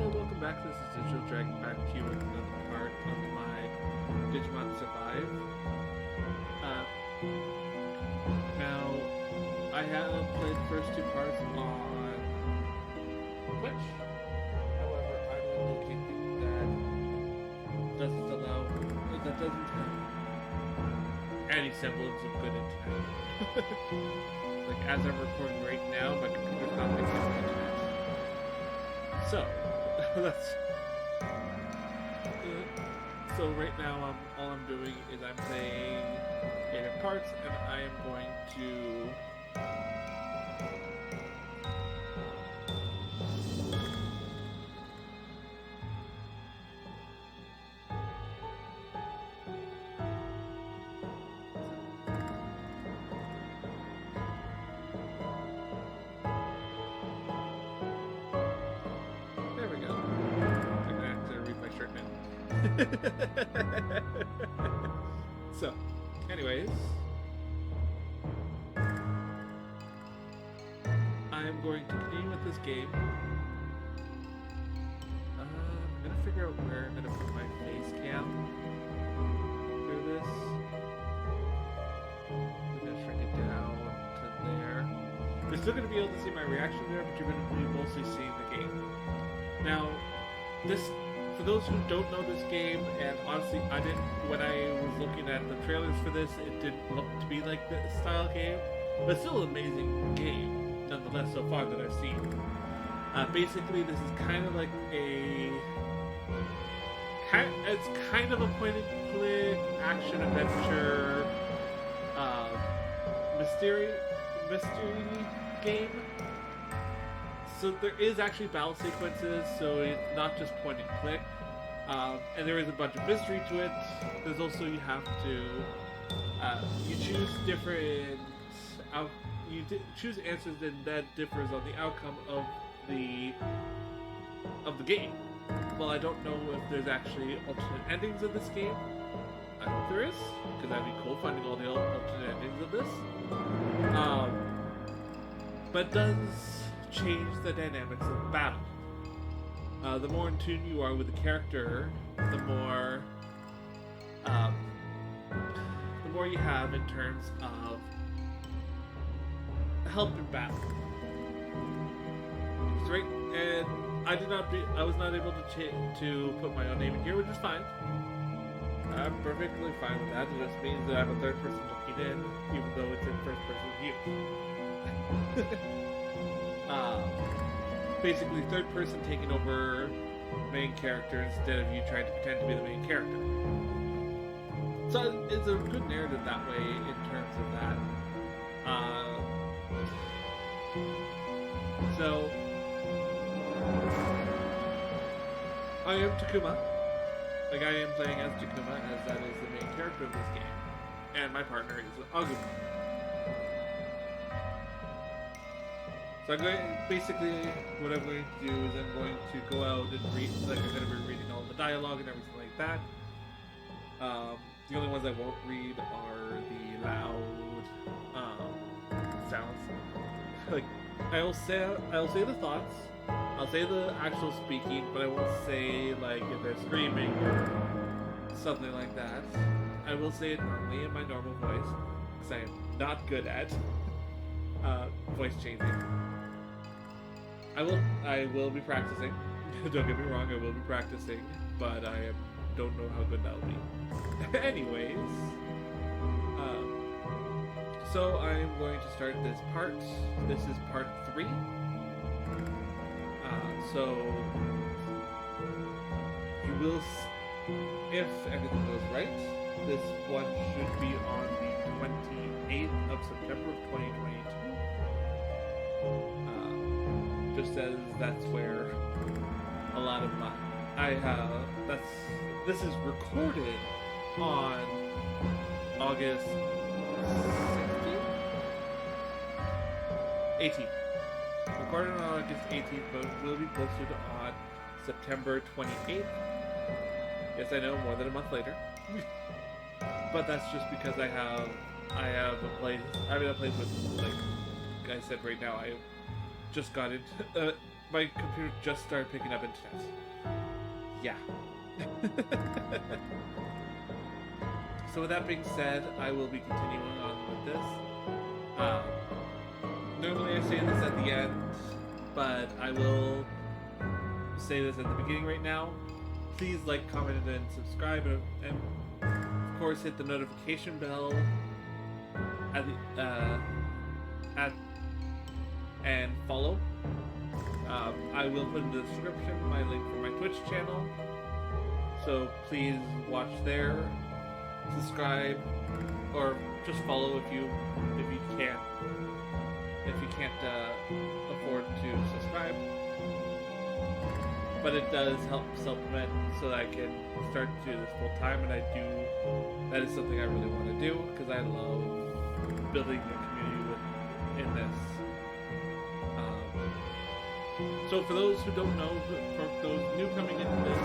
welcome back. This is Digital Dragon back to you with another part of my Digimon Survive. Uh, Now, I have played the first two parts on Twitch. However, I'm locating that doesn't have any semblance of good internet. Like, as I'm recording right now, my computer's not picking up internet. So, that's... So right now, all I'm doing is I'm playing in parts, and I am going to... There we go. I'm gonna have to read my shirt now. So, anyways, I am going to continue with this game. I'm gonna figure out where I'm gonna put my face cam through this. I'm gonna shrink it down to there. You're still gonna be able to see my reaction there, but you're gonna be mostly seeing the game. Now, this. For those who don't know this game, and honestly, when I was looking at the trailers for this, it didn't look to be like this style game, but it's still an amazing game, nonetheless, so far that I've seen. Basically, this is kind of like it's kind of a point-and-click action-adventure mystery game. So there is actually battle sequences, so it's not just point and click. And there is a bunch of mystery to it. There's also, you have to, you choose different, choose answers, and that differs on the outcome of the game. Well, I don't know if there's actually alternate endings of this game. I hope there is, because that'd be cool finding all the alternate endings of this. But it does change the dynamics of battle. The more in tune you are with the character, the more you have in terms of help in battle. It's right, and I was not able to put my own name in here, which is fine. I'm perfectly fine with that. It just means that I have a third person looking in, even though it's in first person view. Basically, third person taking over main character instead of you trying to pretend to be the main character. So it's a good narrative that way in terms of that. So I am Takuma. Like, I am playing as Takuma, as that is the main character of this game, and my partner is Aguma. So I'm going, basically, what I'm going to do is I'm going to go out and read, like, I'm going to be reading all the dialogue and everything like that. The only ones I won't read are the loud sounds. Like, I'll say the thoughts, I'll say the actual speaking, but I won't say, like, if they're screaming or something like that. I will say it normally in my normal voice, because I am not good at voice changing. I will be practicing. Don't get me wrong, I will be practicing, but I don't know how good that'll be. Anyways, so I'm going to start this part. This is part 3. So you will, if everything goes right, this one should be on the 28th of September of 2022. Just as that's where a lot of my this is recorded on August 18th. Recorded on August 18th, but will be posted on September 28th. Yes, I know, more than a month later. But that's just because I'm in a place with, like I said right now, I just got into my computer just started picking up internet. Yeah. So with that being said, I will be continuing on with this. Um, Normally I say this at the end, but I will say this at the beginning right now. Please like, comment, and subscribe, and of course hit the notification bell at and follow. I will put in the description my link for my Twitch channel, so please watch there. Subscribe, or just follow if you can't afford to subscribe. But it does help supplement so that I can start to do this full time, and that is something I really want to do because I love building a community in this. So for those who don't know, for those new coming into this,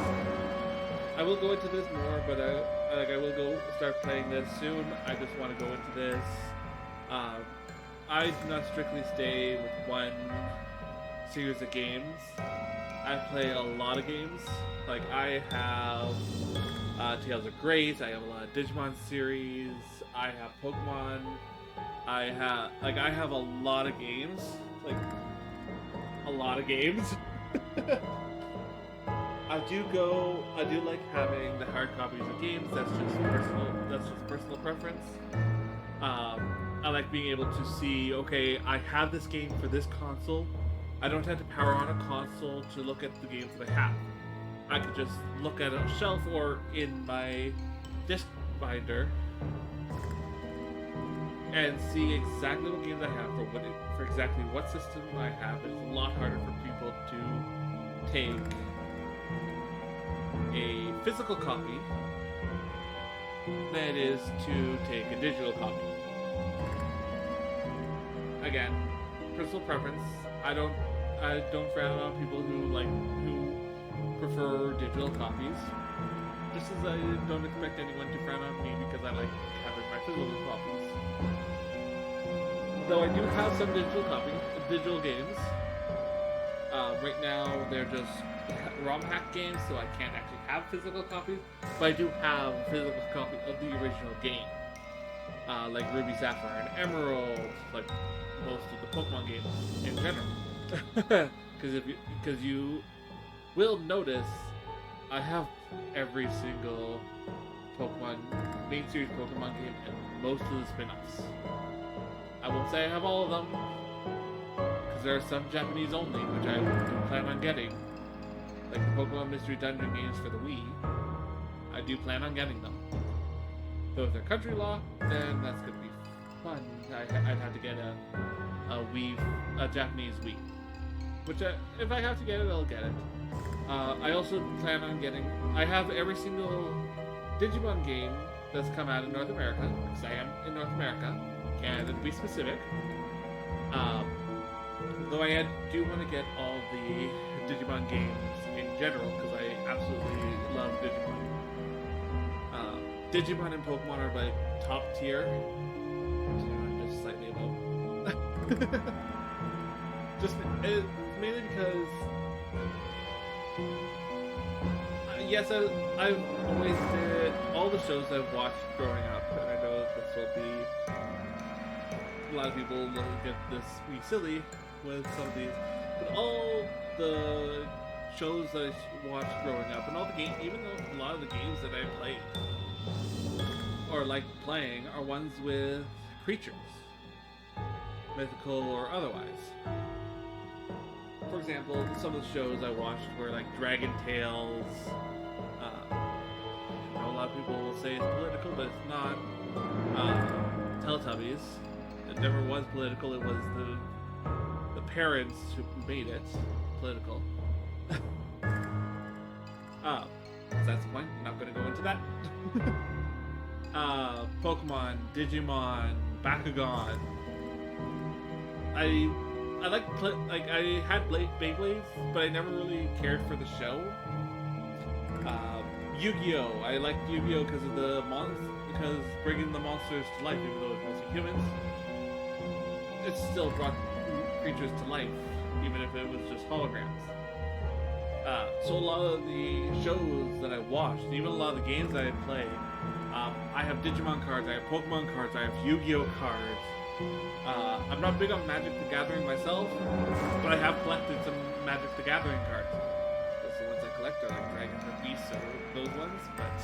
I will go into this more, but I will go start playing this soon. I just want to go into this. I do not strictly stay with one series of games. I play a lot of games. Like I have Tales of Grace. I have a lot of Digimon series. I have Pokemon. I have a lot of games. Like a lot of games. I do like having the hard copies of games. That's just personal preference. I like being able to see, okay, I have this game for this console. I don't have to power on a console to look at the games that I have. I could just look at a shelf or in my disc binder and see exactly what games I have for exactly what system I have. It's a lot harder for people to take a physical copy than it is to take a digital copy. Again, personal preference. I don't frown on people who prefer digital copies. Just as I don't expect anyone to frown on me because I like having my physical copies. Though I do have some digital games. Right now they're just ROM hack games, so I can't actually have physical copies. But I do have a physical copy of the original game, like Ruby, Sapphire, and Emerald, like most of the Pokemon games in general. Because you will notice, I have every single main series Pokemon game and most of the spin-offs. I won't say I have all of them, because there are some Japanese only, which I do plan on getting. Like the Pokemon Mystery Dungeon games for the Wii, I do plan on getting them. Though if they're country law, then that's gonna be fun. I'd have to get a Japanese Wii. Which, if I have to get it, I'll get it. I also plan on getting... I have every single Digimon game that's come out in North America, because I am in North America, Canada to be specific. Though I do want to get all the Digimon games in general, because I absolutely love Digimon. Digimon and Pokemon are like top tier. Digimon just slightly above. Mainly because yes, I've always did all the shows I've watched growing up, and I know this will be a lot of people look at this be silly with some of these, but all the shows that I watched growing up, and all the games, even though a lot of the games that I played or like playing, are ones with creatures, mythical or otherwise. For example, some of the shows I watched were like Dragon Tales. I know a lot of people will say it's political, but it's not. Teletubbies. It never was political. It was the parents who made it political. That's the point. I'm not going to go into that. Pokemon, Digimon, Bakugan. I I had Beyblades, but I never really cared for the show. Yu-Gi-Oh! I liked Yu-Gi-Oh! Because of because bringing the monsters to life, even though it's mostly humans, it still brought creatures to life. even if it was just holograms. So a lot of the shows that I watched, even a lot of the games that I played, I have Digimon cards, I have Pokemon cards, I have Yu-Gi-Oh cards. I'm not big on Magic the Gathering myself, but I have collected some Magic the Gathering cards. Those are the ones I collect are like Dragons and Beasts or those ones, but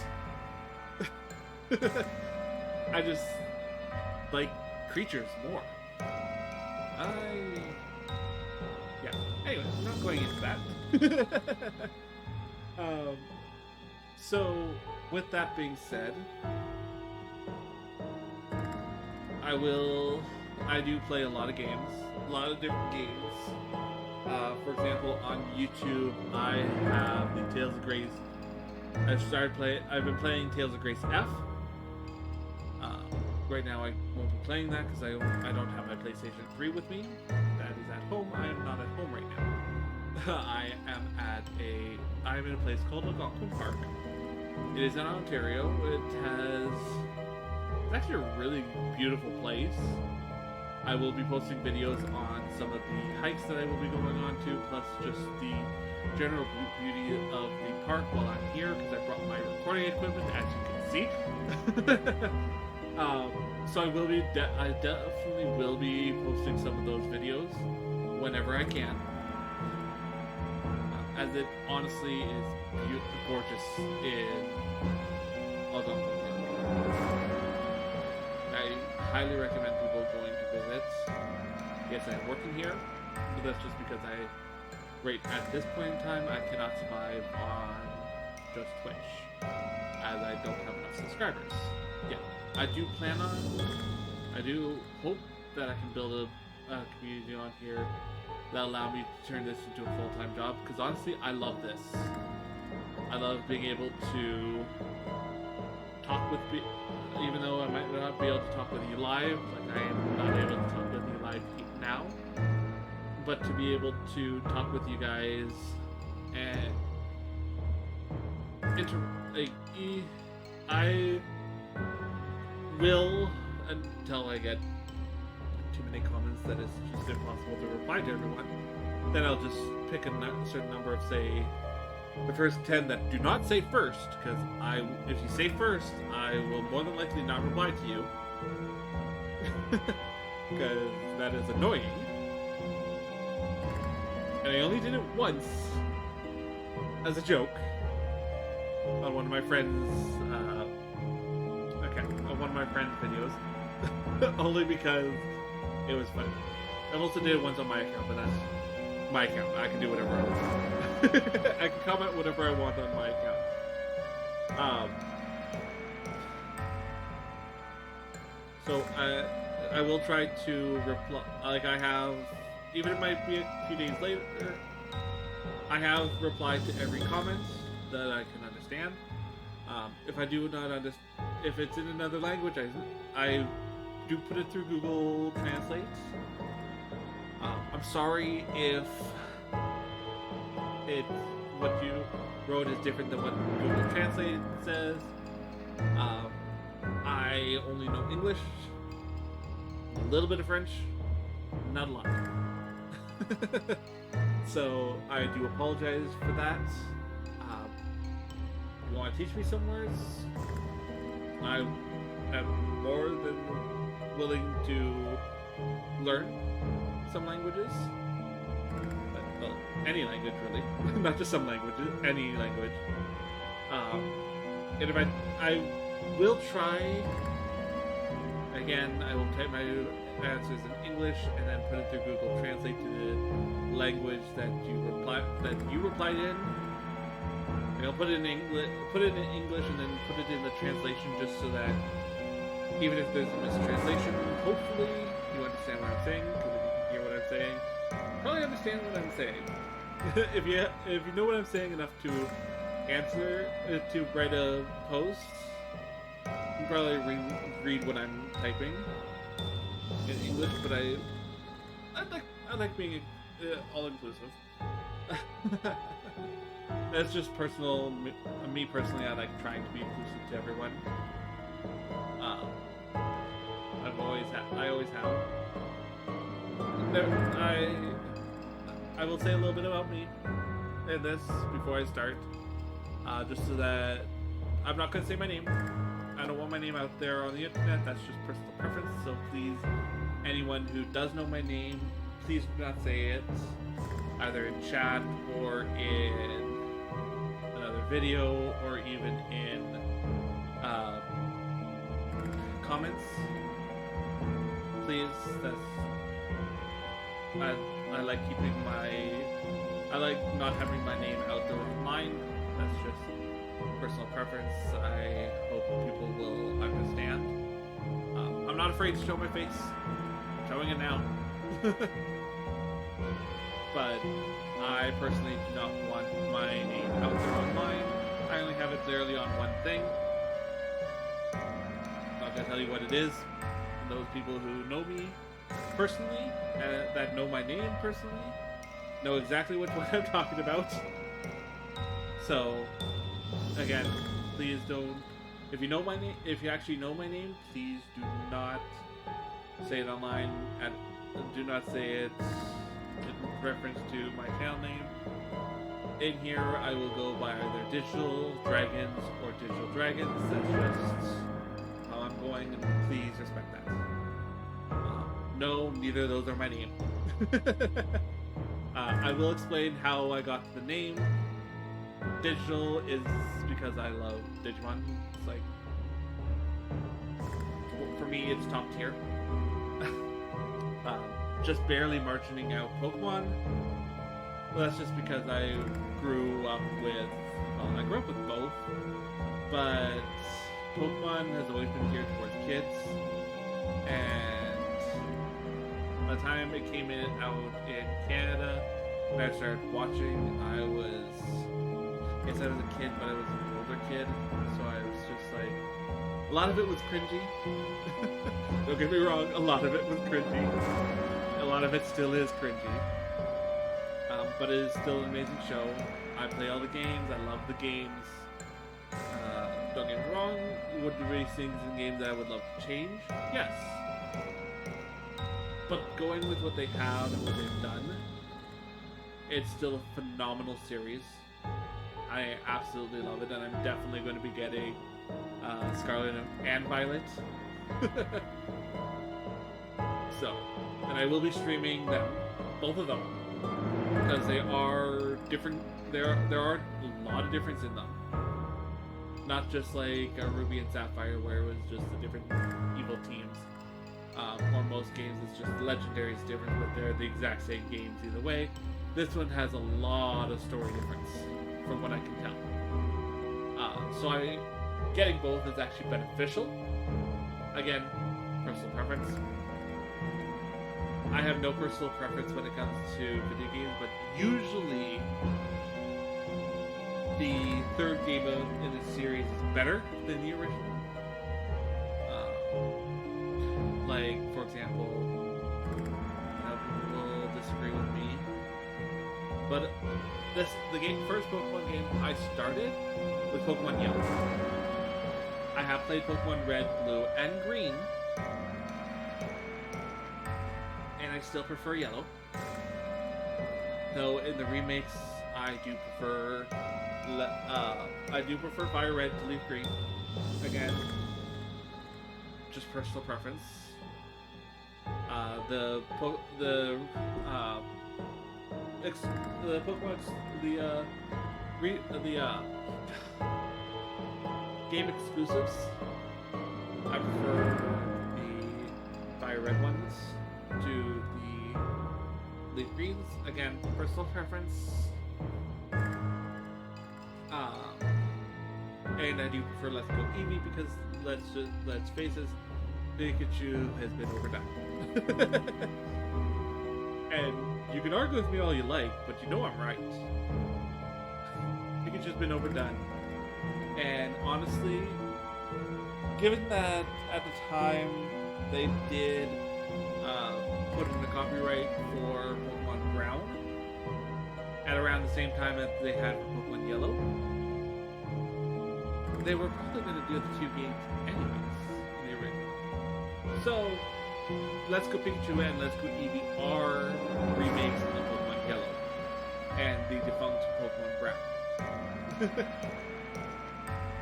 I just like creatures more. Yeah. Anyway, I'm not going into that. So, with that being said, I do play a lot of games, a lot of different games. For example, on YouTube, I have the Tales of Grace. I've been playing Tales of Grace F. Right now, I won't be playing that because I don't have my PlayStation 3 with me. That is at home. I am not at home right now. I'm in a place called Algonquin Park. It is in Ontario. It's actually a really beautiful place. I will be posting videos on some of the hikes that I will be going on to, plus just the general beauty of the park while I'm here, because I brought my recording equipment, as you can see. So I definitely will be posting some of those videos whenever I can. As it honestly is gorgeous in Algonquin Park. I highly recommend people going to visit. Yes, I'm working here, but that's just because right at this point in time, I cannot survive on just Twitch, as I don't have enough subscribers. Yeah, I do hope that I can build a community on here that allow me to turn this into a full-time job, because honestly, I love this. I love being able to talk with people, even though I might not be able to talk with you live, like I am not able to talk with you live now, but to be able to talk with you guys and I will, until I get too many comments that it's just impossible to reply to everyone, then I'll just pick a certain number of, say, the first 10 that do not say first, because if you say first, I will more than likely not reply to you, because that is annoying. And I only did it once, as a joke, on one of my friends' videos, only because it was funny. I've also did it once on my account, but that's my account. I can do whatever I want. I can comment whatever I want on my account. So I will try to reply. Like I have, even if it might be a few days later, I have replied to every comment that I can understand. If I do not understand, if it's in another language, I do put it through Google Translate. I'm sorry if what you wrote is different than what Google Translate says. I only know English, a little bit of French, not a lot. So I do apologize for that. You want to teach me some words? I am more than willing to learn some languages. Well, any language really, not just some languages, any language. And if I will try, again, I will type my answers in English and then put it through Google Translate to the language that you replied in. And I'll put it in English and then put it in the translation just so that even if there's a mistranslation, hopefully you understand what I'm saying, because if you can hear what I'm saying, you probably understand what I'm saying. if you know what I'm saying enough to to write a post, you can probably read what I'm typing in English, but I like being all-inclusive. That's just personal. Me personally, I like trying to be inclusive to everyone. I always have. I will say a little bit about me in this before I start, just so that I'm not going to say my name. I don't want my name out there on the internet. That's just personal preference. So please, anyone who does know my name, please do not say it, either in chat or in another video or even in comments. Please, I like keeping I like not having my name out there online. That's just personal preference. I hope people will understand. I'm not afraid to show my face. I'm showing it now. But I personally do not want my name out there online. I only have it clearly on one thing. I'm not going to tell you what it is. Those people who know me personally, that know my name personally, know exactly what I'm talking about. So, again, please don't. If you know my name, if you actually know my name, please do not say it online. And do not say it in reference to my channel name. In here, I will go by either Digital Dragons or Digital Dragons. That's just how I'm going, and please respect that. No, neither of those are my name. I will explain how I got the name. Digital is because I love Digimon. It's like, for me, it's top tier. Just barely margining out Pokemon. Well, that's just because I grew up with, I grew up with both, but Pokemon has always been geared towards kids, and by the time it came out in Canada, when I started watching, I was a kid, but I was an older kid, so I was just like, a lot of it was cringy. Don't get me wrong, a lot of it was cringy. A lot of it still is cringy. But it is still an amazing show. I play all the games, I love the games. Don't get me wrong, would there be things in games that I would love to change? Yes. But going with what they have and what they've done, it's still a phenomenal series. I absolutely love it, and I'm definitely going to be getting Scarlet and Violet. So, and I will be streaming them, both of them, because they are different. There are a lot of difference in them. Not just like Ruby and Sapphire, where it was just the different evil teams. Or most games, it's just Legendary is different, but they're the exact same games either way. This one has a lot of story difference, from what I can tell. So getting both is actually beneficial. Again, personal preference. I have no personal preference when it comes to video games, but usually the third game in the series is better than the original. Like, for example, people will disagree with me, but the first Pokemon game I started with Pokemon Yellow. I have played Pokemon Red, Blue, and Green, and I still prefer Yellow. Though in the remakes, I do prefer Fire Red to Leaf Green. Again, just personal preference. The game exclusives, I prefer the Fire Red ones to the Leaf Greens. Again, personal preference. And I do prefer Let's Go Eevee because let's face it, Pikachu has been overdone. And you can argue with me all you like, but you know I'm right. Pikachu's been overdone. And honestly, given that at the time they did put in the copyright for Pokemon Brown, at around the same time that they had for Pokemon Yellow, they were probably going to do the two games anyways in the original. So, Let's Go Pikachu and Let's Go Eevee are remakes of Pokemon Yellow. and the defunct Pokemon Brown.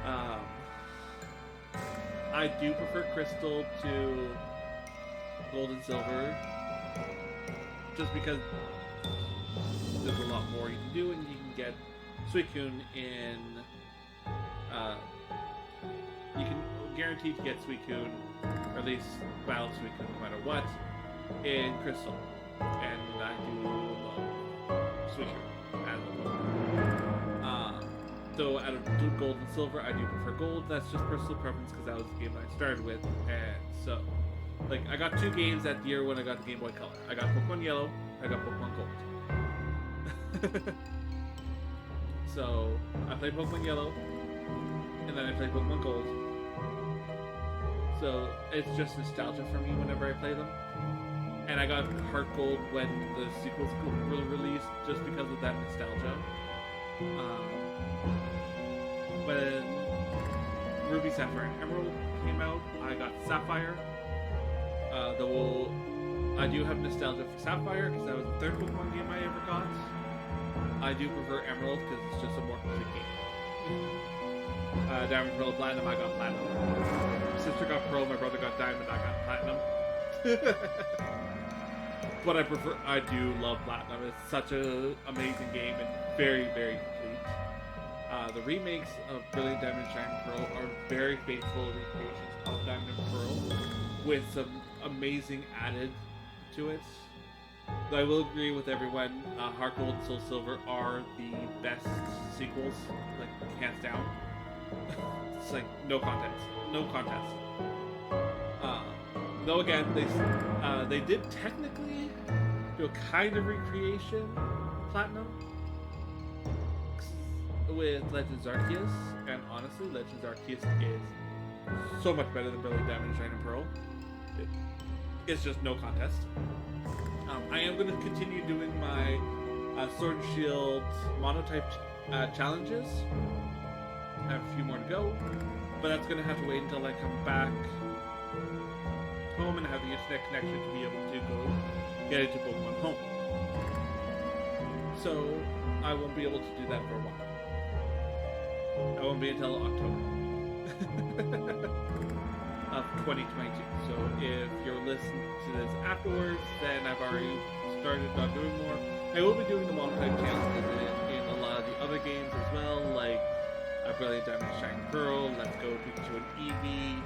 um, I do prefer Crystal to Gold and Silver, just because there's a lot more you can do, and you can get Suicune in. You can guarantee to get Suicune, or at least battle Suicune no matter what, in Crystal. And I do love Suicune as a Pokemon. Though out of Gold and Silver, I do prefer Gold. That's just personal preference because that was the game I started with, and so. Like, I got 2 games that year when I got the Game Boy Color. I got Pokemon Yellow, I got Pokemon Gold. So, I played Pokemon Yellow, and then I played Pokemon Gold. So, it's just nostalgia for me whenever I play them. And I got Heart Gold when the sequels were released, just because of that nostalgia. When Ruby, Sapphire, and Emerald came out, I got Sapphire. Though I do have nostalgia for Sapphire because that was the 3rd Pokemon game I ever got. I do prefer Emerald because it's just a more complete game. Diamond, Pearl, Platinum, I got Platinum. My sister got Pearl, my brother got Diamond, I got Platinum. But I do love Platinum. It's such an amazing game and very, very complete. The remakes of Brilliant Diamond and Shining Pearl are very faithful recreations of Diamond and Pearl, with some amazing added to it. I will agree with everyone, Heart Gold and Soul Silver are the best sequels, like, hands down. It's like, no contest. Though again, they did technically do a kind of recreation of Platinum with Legends Arceus, and honestly, Legends Arceus is so much better than Brilliant Diamond and Shining Pearl. It's just no contest. I am going to continue doing my Sword and Shield monotype challenges. I have a few more to go, but that's going to have to wait until I come back home and have the internet connection to be able to go get into Pokemon Home. So I won't be able to do that for a while. That won't be until October. Of 2022. So if you're listening to this afterwards, then I've already started on doing more. I will be doing the monotype challenges in a lot of the other games as well, like Brilliant Diamond Shining Pearl, Let's Go Pikachu and Eevee,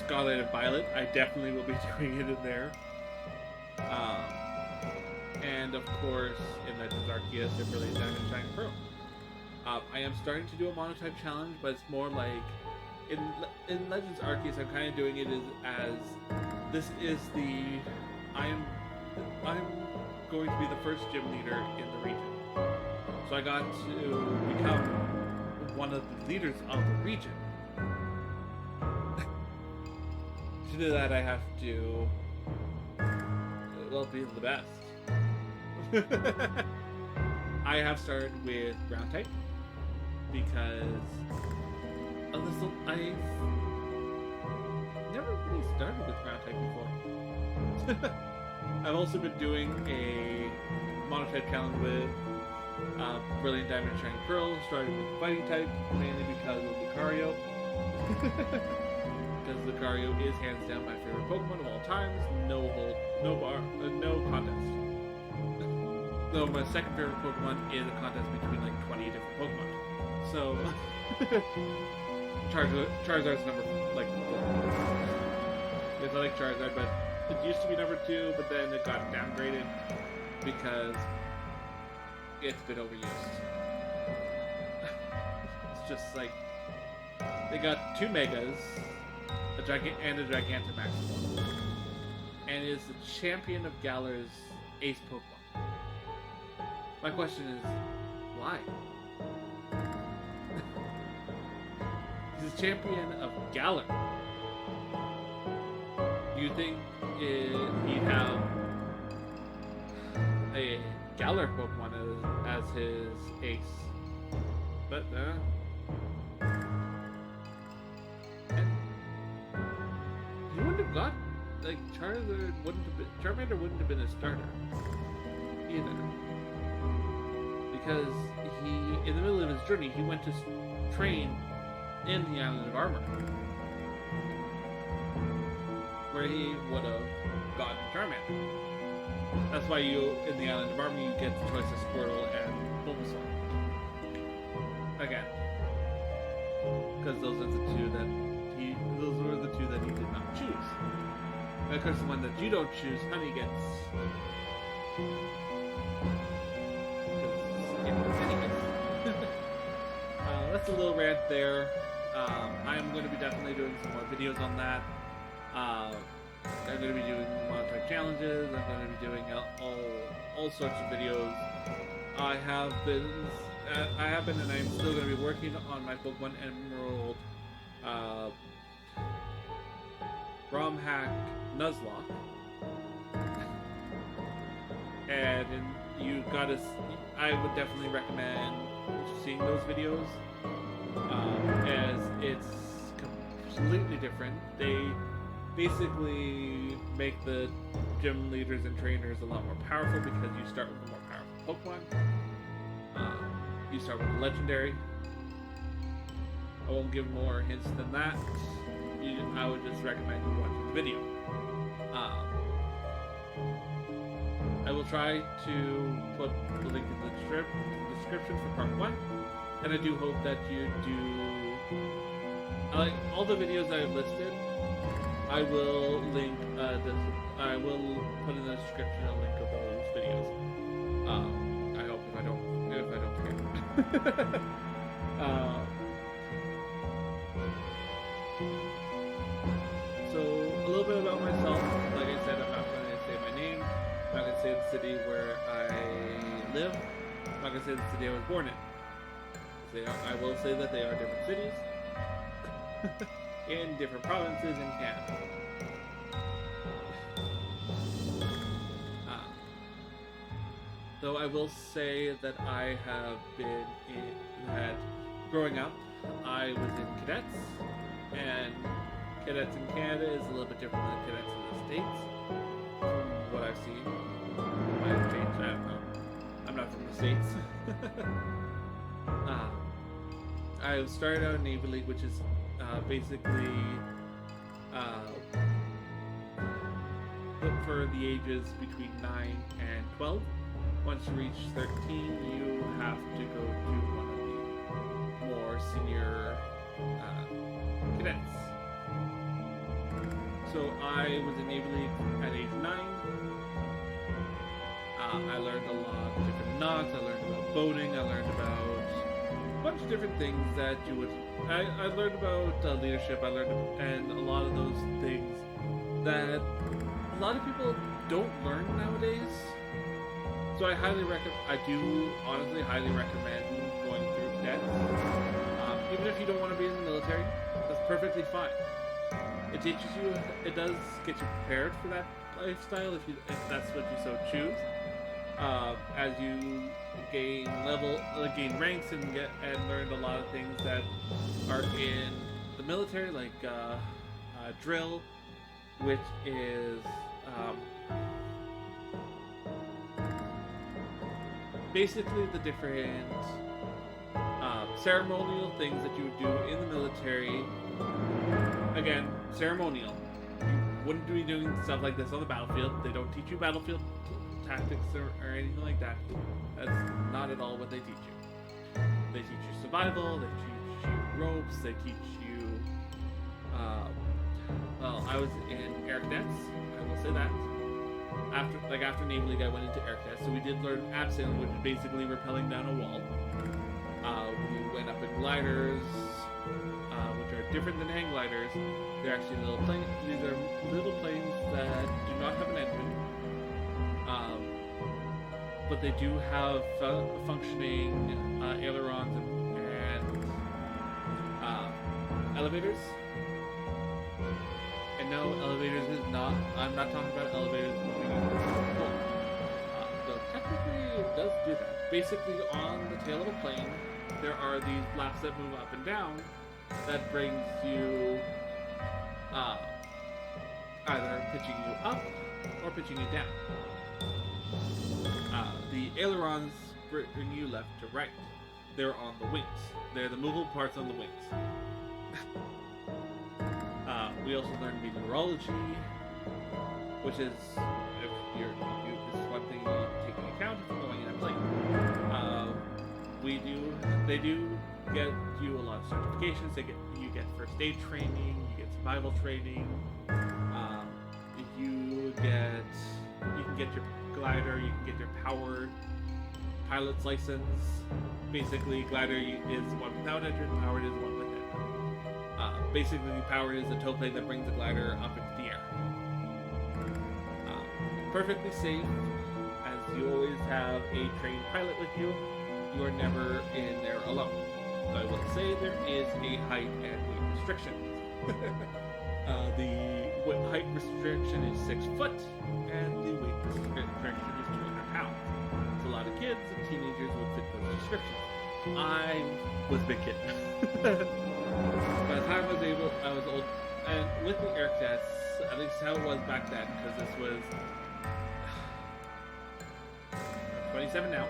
Scarlet and Violet. I definitely will be doing it in there. And of course, in Legends Arceus and Brilliant Diamond Shining Pearl. I am starting to do a monotype challenge, but it's more like in Legends Arceus, I'm kind of doing it as this is I'm going to be the first gym leader in the region. So I got to become one of the leaders of the region. To do that, I have to, well, be the best. I have started with ground type because I've never really started with ground type before. I've also been doing a monotype challenge with Brilliant Diamond and Shining Pearl, starting with fighting type, mainly because of Lucario. Because Lucario is hands down my favorite Pokemon of all times, no contest. Though my second favorite Pokemon is a contest between like 20 different Pokemon. So Charizard's number like 4. Yes, I like Charizard, but it used to be number 2, but then it got downgraded because it's been overused. It's just like they got 2 Megas, a Gigantamax one, and is the champion of Galar's ace Pokemon. My question is, why? He's a champion of Galar. Do you think he'd have a Galar Pokemon as his ace? But and he wouldn't have got, like, Charmander wouldn't have been a starter either. because in the middle of his journey, he went to train in the Island of Armor, where he would have gotten Charmander. That's why in the Island of Armor, you get the choice of Squirtle and Bulbasaur. Again, because those were the two that he did not choose. And of course, the one that you don't choose, Honey gets. That's a little rant there. I'm going to be definitely doing some more videos on that. I'm going to be doing montage challenges. I'm going to be doing all sorts of videos. I have been, and I'm still going to be working on my Pokemon Emerald ROM hack Nuzlocke. And I would definitely recommend seeing those videos, as it's completely different. They basically make the gym leaders and trainers a lot more powerful because you start with a more powerful Pokemon. You start with a legendary. I won't give more hints than that. I would just recommend you watching the video. I will try to put the link in the description for part 1, and I do hope that you do. Like all the videos I've listed, I will link. I will put in the description a link of those videos. I hope if I don't forget. So a little bit about myself. Like I said, I'm not going to say my name. I'm not going to say the city where I live. I'm not going to say the city I was born in. I will say that they are different cities in different provinces in Canada. Though I will say that I have been growing up, I was in cadets, and cadets in Canada is a little bit different than cadets in the States, from what I've seen. Might have changed, I don't know. I'm not from the States. I started out in Navy League, which is basically for the ages between 9 and 12. Once you reach 13, you have to go to one of the more senior cadets. So I was in Navy League at age 9. I learned a lot of different knots. I learned about boating. I learned about a bunch of different things that you would. I learned about leadership. I learned, and a lot of those things that a lot of people don't learn nowadays. So I do honestly highly recommend going through cadets. Even if you don't want to be in the military, that's perfectly fine. It does get you prepared for that lifestyle if that's what you so choose. As you gain ranks and learn a lot of things that are in the military, like drill, which is basically the different ceremonial things that you would do in the military. Again, ceremonial. You wouldn't be doing stuff like this on the battlefield. They don't teach you battlefield tactics or anything like that. That's not at all what they teach you. They teach you survival, they teach you ropes, they teach you... well, I was in Air Cadets, I will say that. After Navy League, I went into Air Cadets, so we did learn abseiling, which is basically rappelling down a wall. We went up in gliders, which are different than hang gliders. They're actually little planes. These are little planes that do not have an engine, but they do have functioning ailerons and elevators. And no, elevators is not. I'm not talking about elevators moving into the pole. Though technically it does do that. Basically, on the tail of a plane, there are these flaps that move up and down. That brings you either pitching you up or pitching you down. The ailerons bring you left to right. They're on the wings. They're the movable parts on the wings. We also learn meteorology, which is, if this is one thing you take into account if you're going in a plane. They do get you a lot of certifications. You get first aid training, you get survival training. You can get your glider, you can get your powered pilot's license. Basically, glider is one without engine, powered is one with it. Basically, powered is a tow plane that brings the glider up into the air. Perfectly safe, as you always have a trained pilot with you. You are never in there alone. So I will say there is a height and weight restriction. The height restriction is 6 foot, and the weight restriction is 200 pounds. So a lot of kids and teenagers would fit those restrictions. I was a big kid. By the time I was old, and with the air tests, at least how it was back then, because this was 27 now.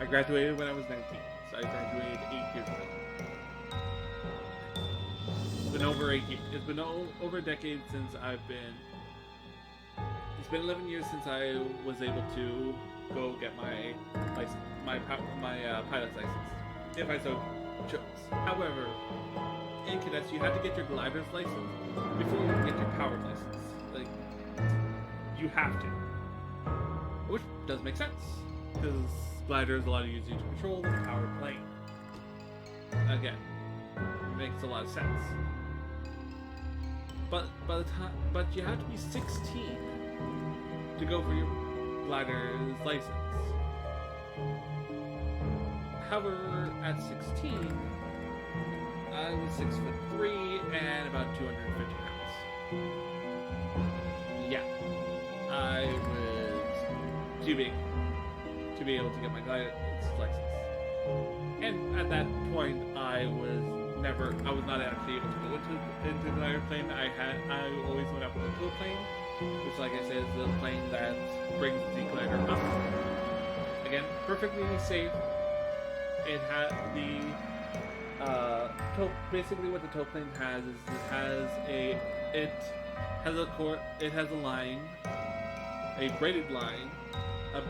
I graduated when I was 19, so I graduated 8 years ago. It's been over 8 years. It's been over a decade since I've been. It's been 11 years since I was able to go get my license, my pilot's license, if I so chose. However, in cadets, you had to get your glider's license before you can get your powered license. Like, you have to, which does make sense because glider is a lot easier to control than a powered plane. Again, it makes a lot of sense. But you have to be 16 to go for your glider's license. However, at 16, I was 6'3" and about 250 pounds. Yeah, I was too big to be able to get my glider's license. And at that point, I was not actually able to go into the glider plane. I always went up with a tow plane, which, like I said, is the plane that brings the glider up. Again, perfectly safe. It had basically what the tow plane has is it has a line, a braided line, a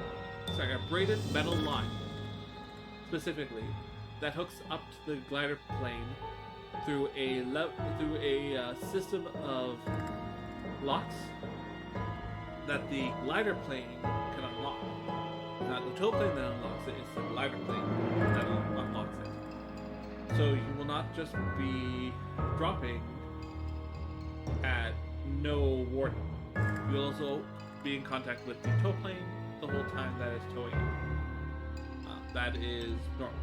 braided metal line, specifically, that hooks up to the glider plane through a system of locks that the glider plane can unlock. It's not the tow plane that unlocks it, it's the glider plane that unlocks it. So you will not just be dropping at no warning. You'll also be in contact with the tow plane the whole time that it's towing you. That is normal.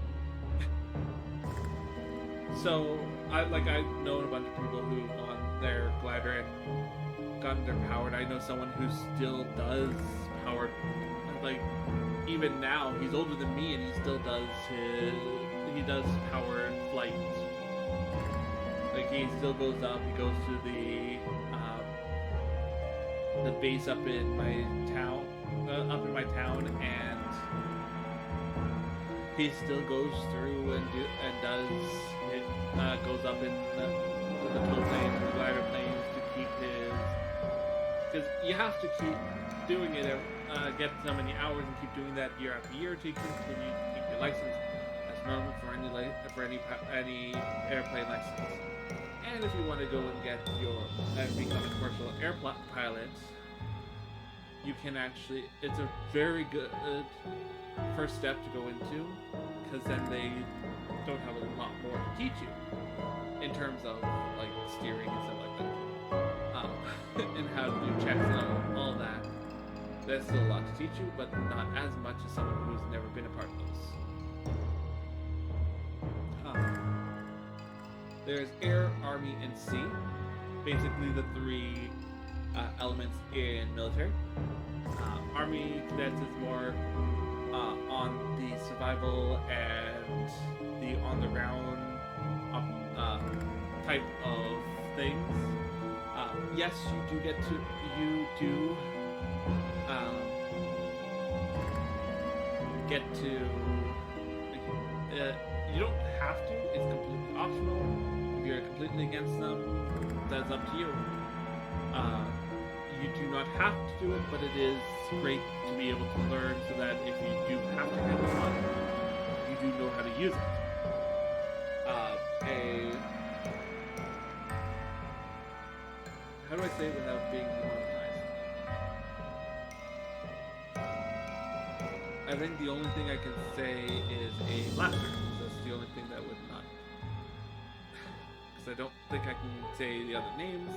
So, I've known a bunch of people who've gone their glider and gotten their powered. I know someone who still does powered. Like, even now, he's older than me and he still does powered flight. Like, he still goes up, he goes to the base up in my town, and he still goes through and does it, goes up in the tow plane and the glider planes to keep his, because you have to keep doing it, get so many hours and keep doing that year after year to continue to keep your license. That's normal for any airplane license. And if you want to go and get become a commercial pilot, you can actually, it's a very good first step to go into, because then they don't have a lot more to teach you in terms of like steering and stuff like that, and how to do checks and all that. There's still a lot to teach you, but not as much as someone who's never been a part of those. There's air, army, and sea. Basically the three elements in military. Army cadets is more on the survival and the on-the-ground type of things. Yes, you get to. You don't have to. It's completely optional. If you're completely against them, that's up to you. You do not have to do it, but it is great to be able to learn so that if you do have to handle one, you do know how to use it. How do I say it without being demonetized? I think the only thing I can say is a blaster. That's the only thing that would not. Because I don't think I can say the other names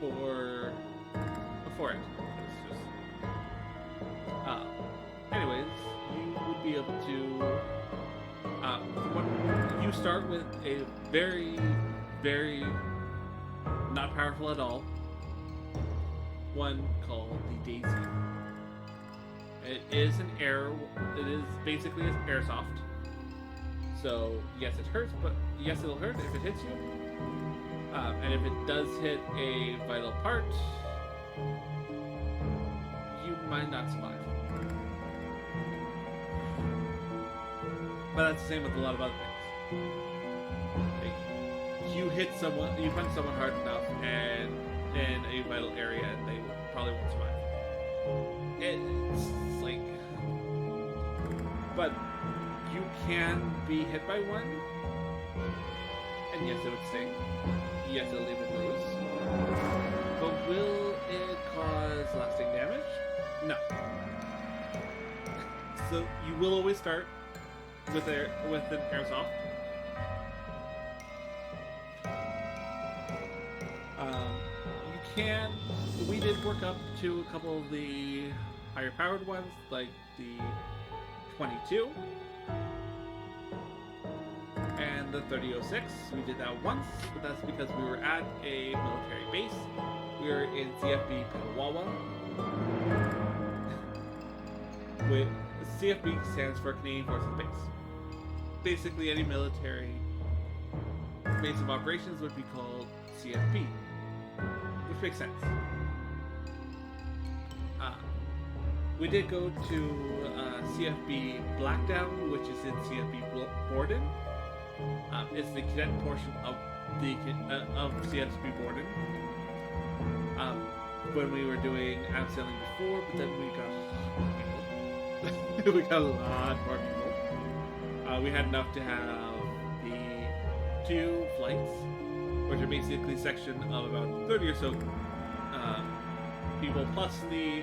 for it. It's just. Anyways, you would be able to. You start with a very, very not powerful at all one called the Daisy. It is it is basically an airsoft. So yes, it hurts, but yes, it'll hurt if it hits you. And if it does hit a vital part, you might not survive. But that's the same with a lot of other things. Like, you hit someone, you punch someone hard enough, and in a vital area, and they probably won't survive. It's like, but you can be hit by one, and yes, it would sting. Yes, it'll leave a bruise. But will it cause lasting damage? No. So you will always start with an airsoft. We did work up to a couple of the higher powered ones, like the 22 and the 3006. We did that once, but that's because we were at a military base. We were in CFB Petawawa. CFB stands for Canadian Forces Base. Basically, any military base of operations would be called CFB, which makes sense. We did go to CFB Blackdown, which is in CFB Borden. It's the cadet portion of CFB Borden. When we were doing abseiling before, but then we got we got a lot more people. We had enough to have the 2 flights, which are basically a section of about 30 or so people, plus the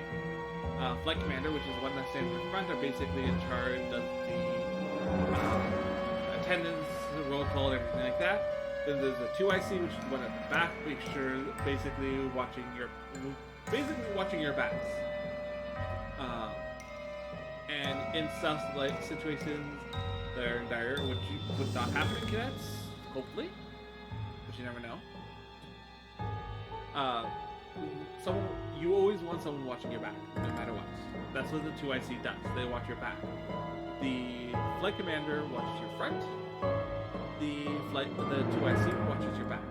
flight commander, which is the one that stands in front, are basically in charge of the attendance, roll call, and everything like that. Then there's the 2IC, which is the one at the back, basically watching your backs. And in stuff like situations that are dire, which would not happen in cadets, hopefully, but you never know. You always want someone watching your back, no matter what. That's what the 2IC does. They watch your back. The flight commander watches your front. The 2IC watches your back.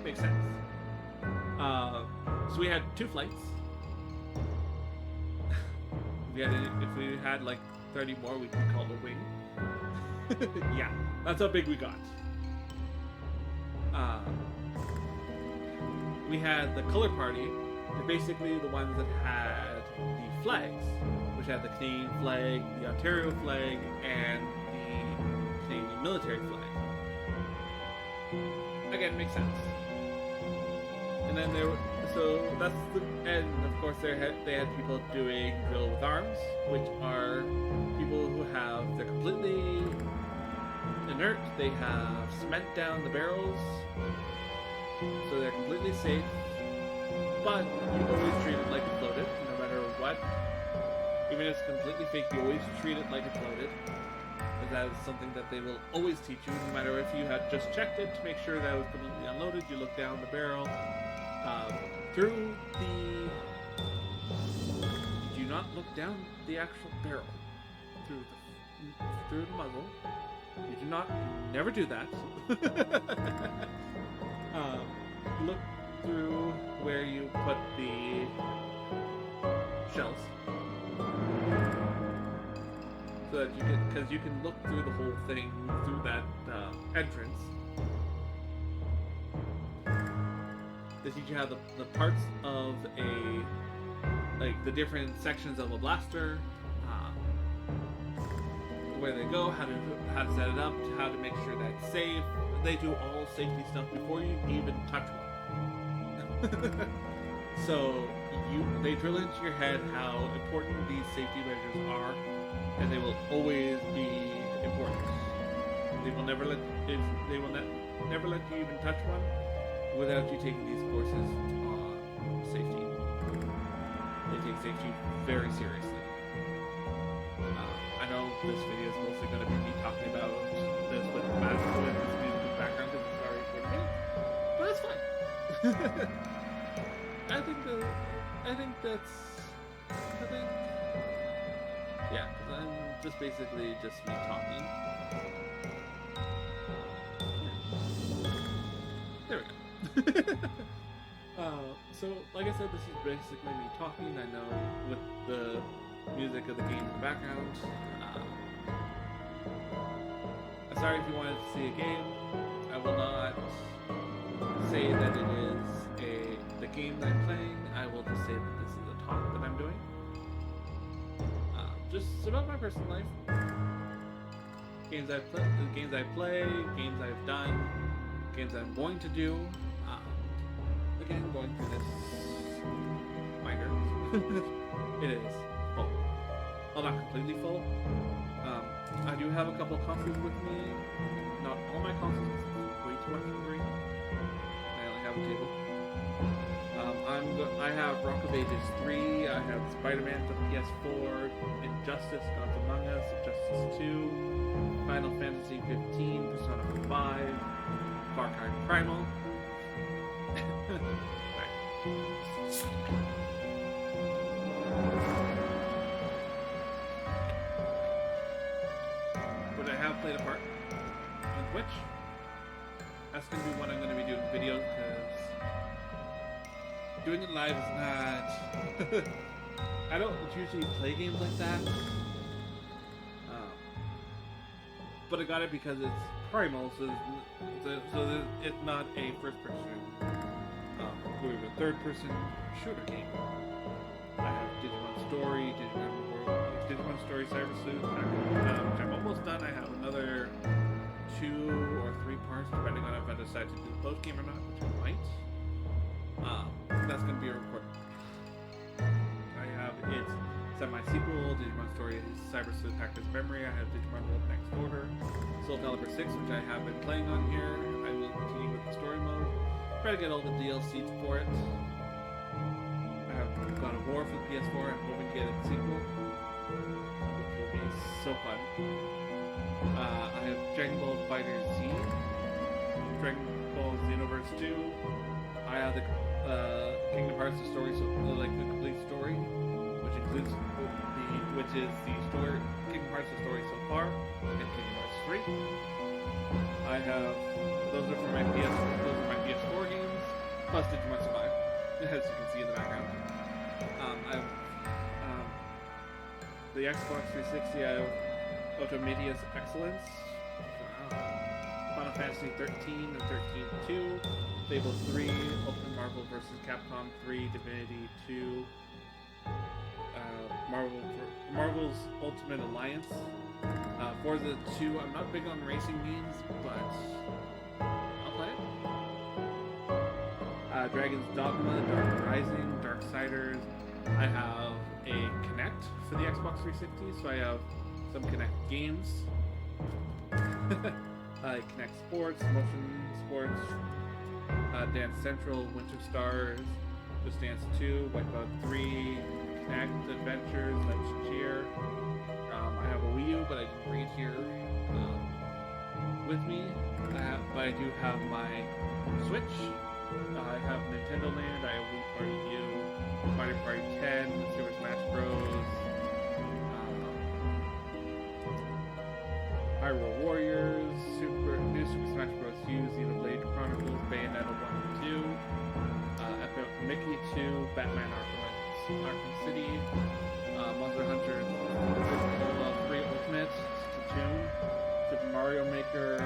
Makes sense. So we had 2 flights. If we had like 30 more, we could call it a wing. Yeah, that's how big we got. We had the color party. They're basically the ones that had the flags, which had the Canadian flag, the Ontario flag, and the Canadian military flag. Again, makes sense. And then and of course they had people doing drill with arms, which are people who they're completely inert. They have cement down the barrels, so they're completely safe. But you always treat it like it's loaded, no matter what. Even if it's completely fake, you always treat it like it's loaded. And that is something that they will always teach you, no matter if you had just checked it to make sure that it was completely unloaded. You look down the barrel. You do not look down the actual barrel through the muzzle. You do not, never do that. Look through where you put the shells. so that you can, because you can look through the whole thing through that entrance. They teach you how the parts of like the different sections of a blaster, where they go, how to set it up, how to make sure that's safe. They do all safety stuff before you even touch one. So they drill into your head how important these safety measures are, and they will always be important. They will never let never let you even touch one without you taking these courses on safety. They take safety very seriously. I know this video is mostly going to be me talking about this with this music in the background because it's already 40 minutes, but it's fine. Yeah, because I'm just basically just me talking. Yeah. There we go. So, like I said, this is basically me talking. I know with the music of the game in the background. Sorry if you wanted to see a game. I will not say that it is the game that I'm playing. I will just say that this is a talk that I'm doing. Just about my personal life. Games I play, games I've done, games I'm going to do. Again, going through this binder. It is full. Well, not completely full. I do have a couple consoles with me. Not all my consoles, way too much for me. I only have a table. I have Rock of Ages 3, I have Spider-Man for the PS4, Injustice, Gods Among Us, Injustice 2, Final Fantasy 15, Persona 5, Far Cry Primal. But I have played a part on Twitch. That's going to be what I'm going to be doing videos, because doing it live is not... I don't usually play games like that. But I got it because it's Primal, so it's not a first-person or even third-person shooter game. I have Digimon Story, Digimon Story Cyber Sleuth, which I'm almost done. I have another 2 or 3 parts, depending on if I decide to do the post game or not, which I might. That's going to be a recording. I have its semi-sequel, Digimon Story Cyber Sleuth Hacker's Memory. I have Digimon World Next Order, Soul Calibur 6, which I have been playing on here. I will continue with the story mode. Try to get all the DLCs for it. I have God of War for the PS4. I'm hoping to get a sequel, which will be so fun. I have Dragon Ball Fighter Z, Dragon Ball Xenoverse 2. I have the Kingdom Hearts story, so like the complete story, which includes which is the story Kingdom Hearts story so far, and Kingdom Hearts 3. I have those are my PS4 games, plus Digimon Survive, as you can see in the background. I have the Xbox 360. I have Automedia's Excellence, Final Fantasy 13 and 13-2, Fable 3, Ultimate Marvel vs. Capcom 3, Divinity 2, Marvel's Ultimate Alliance, Forza 2. I'm not big on racing games, but I'll play it. Dragon's Dogma, Dark Rising, Darksiders. I have a Kinect for the Xbox 360, so I have some Kinect games. Kinect Sports, Motion Sports, Dance Central, Winter Stars, Just Dance 2, Wipeout 3, Kinect Adventures, Let's Cheer. I have a Wii U, but I didn't bring it here with me. But I do have my Switch. I have Nintendo Land, I have Wii Party U, Mario Party 10, Super Smash Bros. Hyrule Warriors, New Super Smash Bros. U, Xenoblade Chronicles, Bayonetta 1 and 2, Epic Mickey 2, Batman Arkham City, Monster Hunter 3 Ultimate, Splatoon, Super Mario Maker,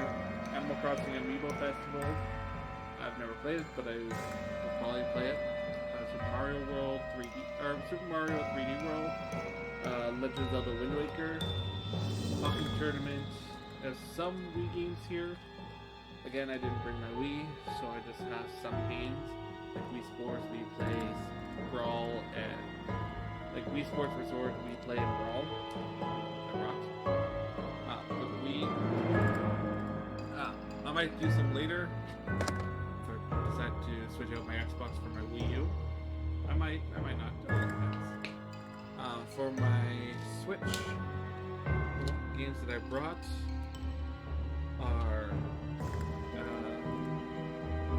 Animal Crossing Amiibo Festival. I've never played it, but I will probably play it. Super Mario World 3D, or Super Mario 3D World, Legend of Zelda Wind Waker, Talking Tournament. There's some Wii games here. Again, I didn't bring my Wii, so I just have some games like Wii Sports, Wii Plays, Brawl, and like Wii Sports Resort, Wii Play, and Brawl. That rocks. For the Wii, I might do some later. If I decide to switch out my Xbox for my Wii U, I might not. It all depends. For my Switch, the games that I brought are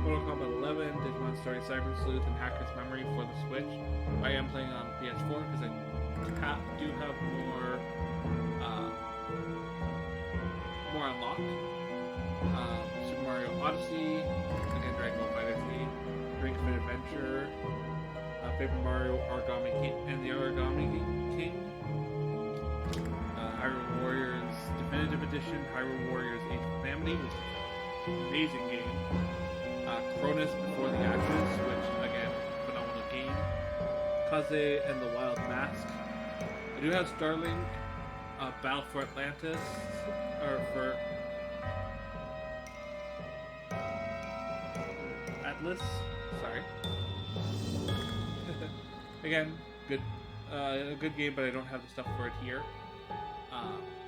Mortal Kombat 11, Digimon Survive, Cyber Sleuth, and Hacker's Memory for the Switch. I am playing on PS4 because I do have more unlocked. Super Mario Odyssey, again Dragon Ball FighterZ, Ring Fit Adventure, Paper Mario Origami King, and the Origami King, Hyrule Warriors Definitive Edition, Hyrule Warriors Age of Calamity, which is an amazing game. Cronus Before the Ashes, which again, phenomenal game. Kaze and the Wild Mask. I do have Starlink, Battle for Atlantis, or for Atlas. Sorry. Again, good, a good game, but I don't have the stuff for it here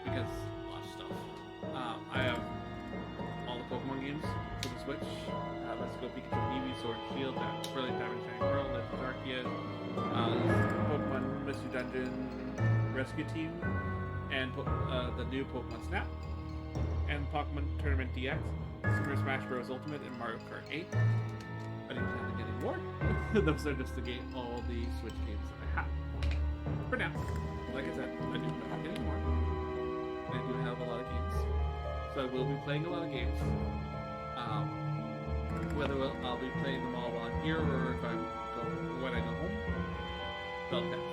because a lot of stuff. I have all the Pokemon games for the Switch. Let's Go Pikachu, Eevee, Sword and Shield, Brilliant Diamond, Shining Pearl, Legend of Arceus, Pokemon Mystery Dungeon Rescue Team, and the new Pokemon Snap, and Pokemon Tournament DX, Super Smash Bros. Ultimate, and Mario Kart 8. I didn't have to get any more. Those are just all the Switch games that I have. For now, like I said, I do not have any more. I do have a lot of games, so I will be playing a lot of games. Whether I'll be playing them all while I'm here or if when I go home, well, depends.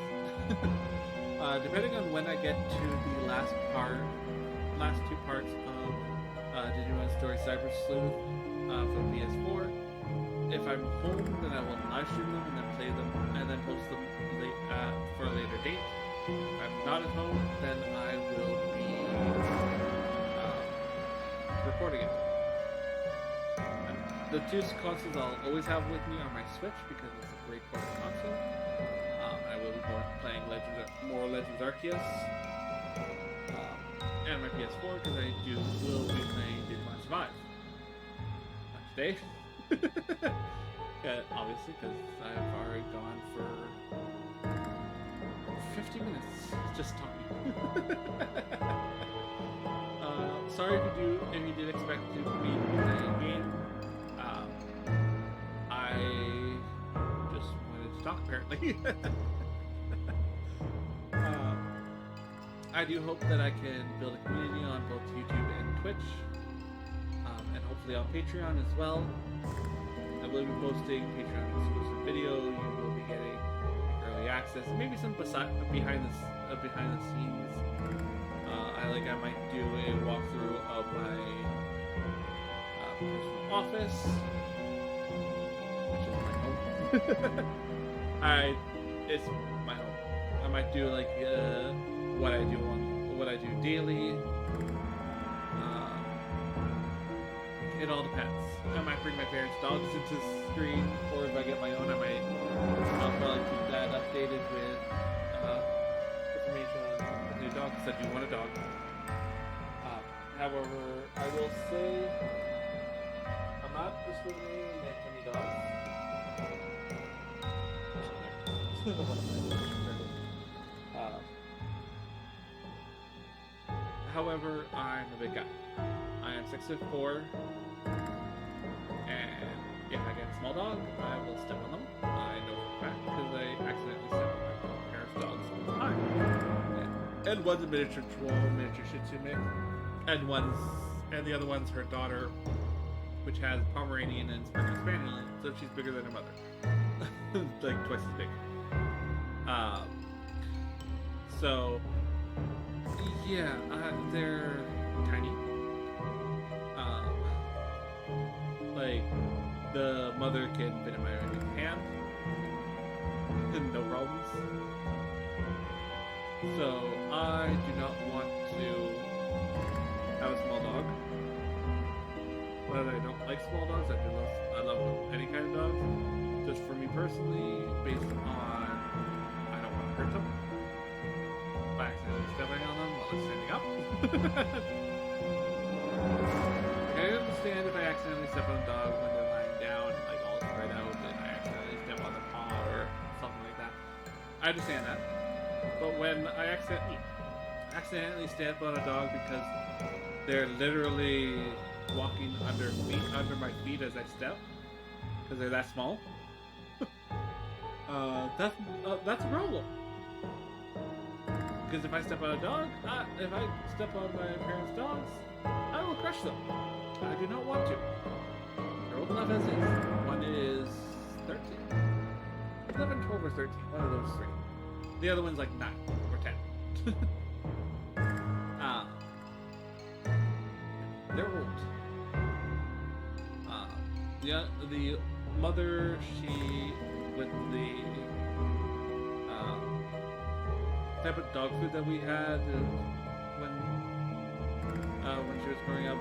Depending on when I get to the last two parts of Digimon Story Cyber Sleuth for PS4. If I'm home, then I will live stream them and then play them and then post them for a later date. If I'm not at home, then I will be recording it. The two consoles I'll always have with me are my Switch because it's a great portable console. I will be playing more Legends Arceus, and my PS4 because I will be playing Digimon Survive. Not today, obviously, because I've already gone for 50 minutes just talking. Sorry if you did expect to be playing a game. I just wanted to talk, apparently. I do hope that I can build a community on both YouTube and Twitch, and hopefully on Patreon as well. I will be posting Patreon exclusive video. You will be getting early access, maybe some behind the scenes. I might do a walkthrough of my personal office, which is my home. It's my home. I might do what I do daily. It all depends. I might bring my parents' dogs into the screen, or if I get my own, I'll probably keep that updated with information on the new dog, because I do want a dog. However, I will say I'm not discriminating against any dogs. However, I'm a big guy. I am 6'4", and if I get a small dog, I will step on them. I know for a fact because I accidentally step on my parents' dogs all the time. And one's a miniature Shih Tzu mix, and the other one's her daughter, which has Pomeranian and Springer Spaniel, so she's bigger than her mother, like twice as big. So Yeah, they're tiny. Um, like the mother can fit in my hand, no problems. So I do not want to have a small dog. But I don't like small dogs. I love any kind of dogs. Just for me personally, based on I don't want to hurt them by accidentally stepping on them while they're standing up. Like, I understand if I accidentally step on a dog when they're lying down, like all spread out, and I accidentally step on their paw or something like that. I understand that. But when I accidentally step on a dog because they're literally walking under my feet as I step, because they're that small, that's a problem. Because if I step on a dog, if I step on my parents' dogs, I will crush them. I do not want to. They're old enough as is. One is 13. 11, 12, or 13. One of those three. The other one's like 9 or 10. They're old. The mother, she, with the type of dog food that we had when she was growing up,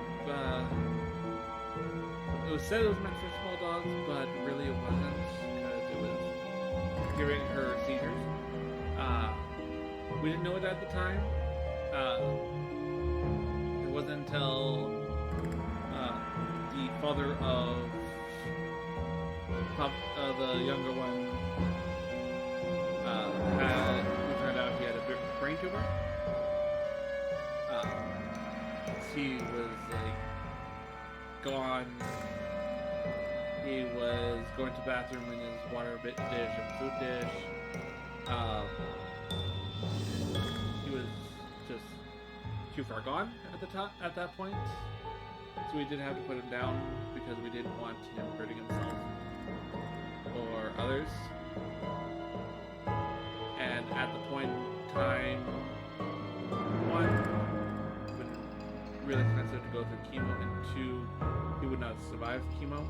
it was said it was meant for small dogs, but really it wasn't, because it was giving her seizures. We didn't know it at the time. It wasn't until the father of the younger one we turned out he had a brain tumor. He was like gone. He was going to the bathroom in his water dish and food dish. He was just too far gone at that point. So we did have to put him down because we didn't want him hurting himself or others. And at the point in time, one, it would be really expensive to go through chemo, and two, he would not survive chemo.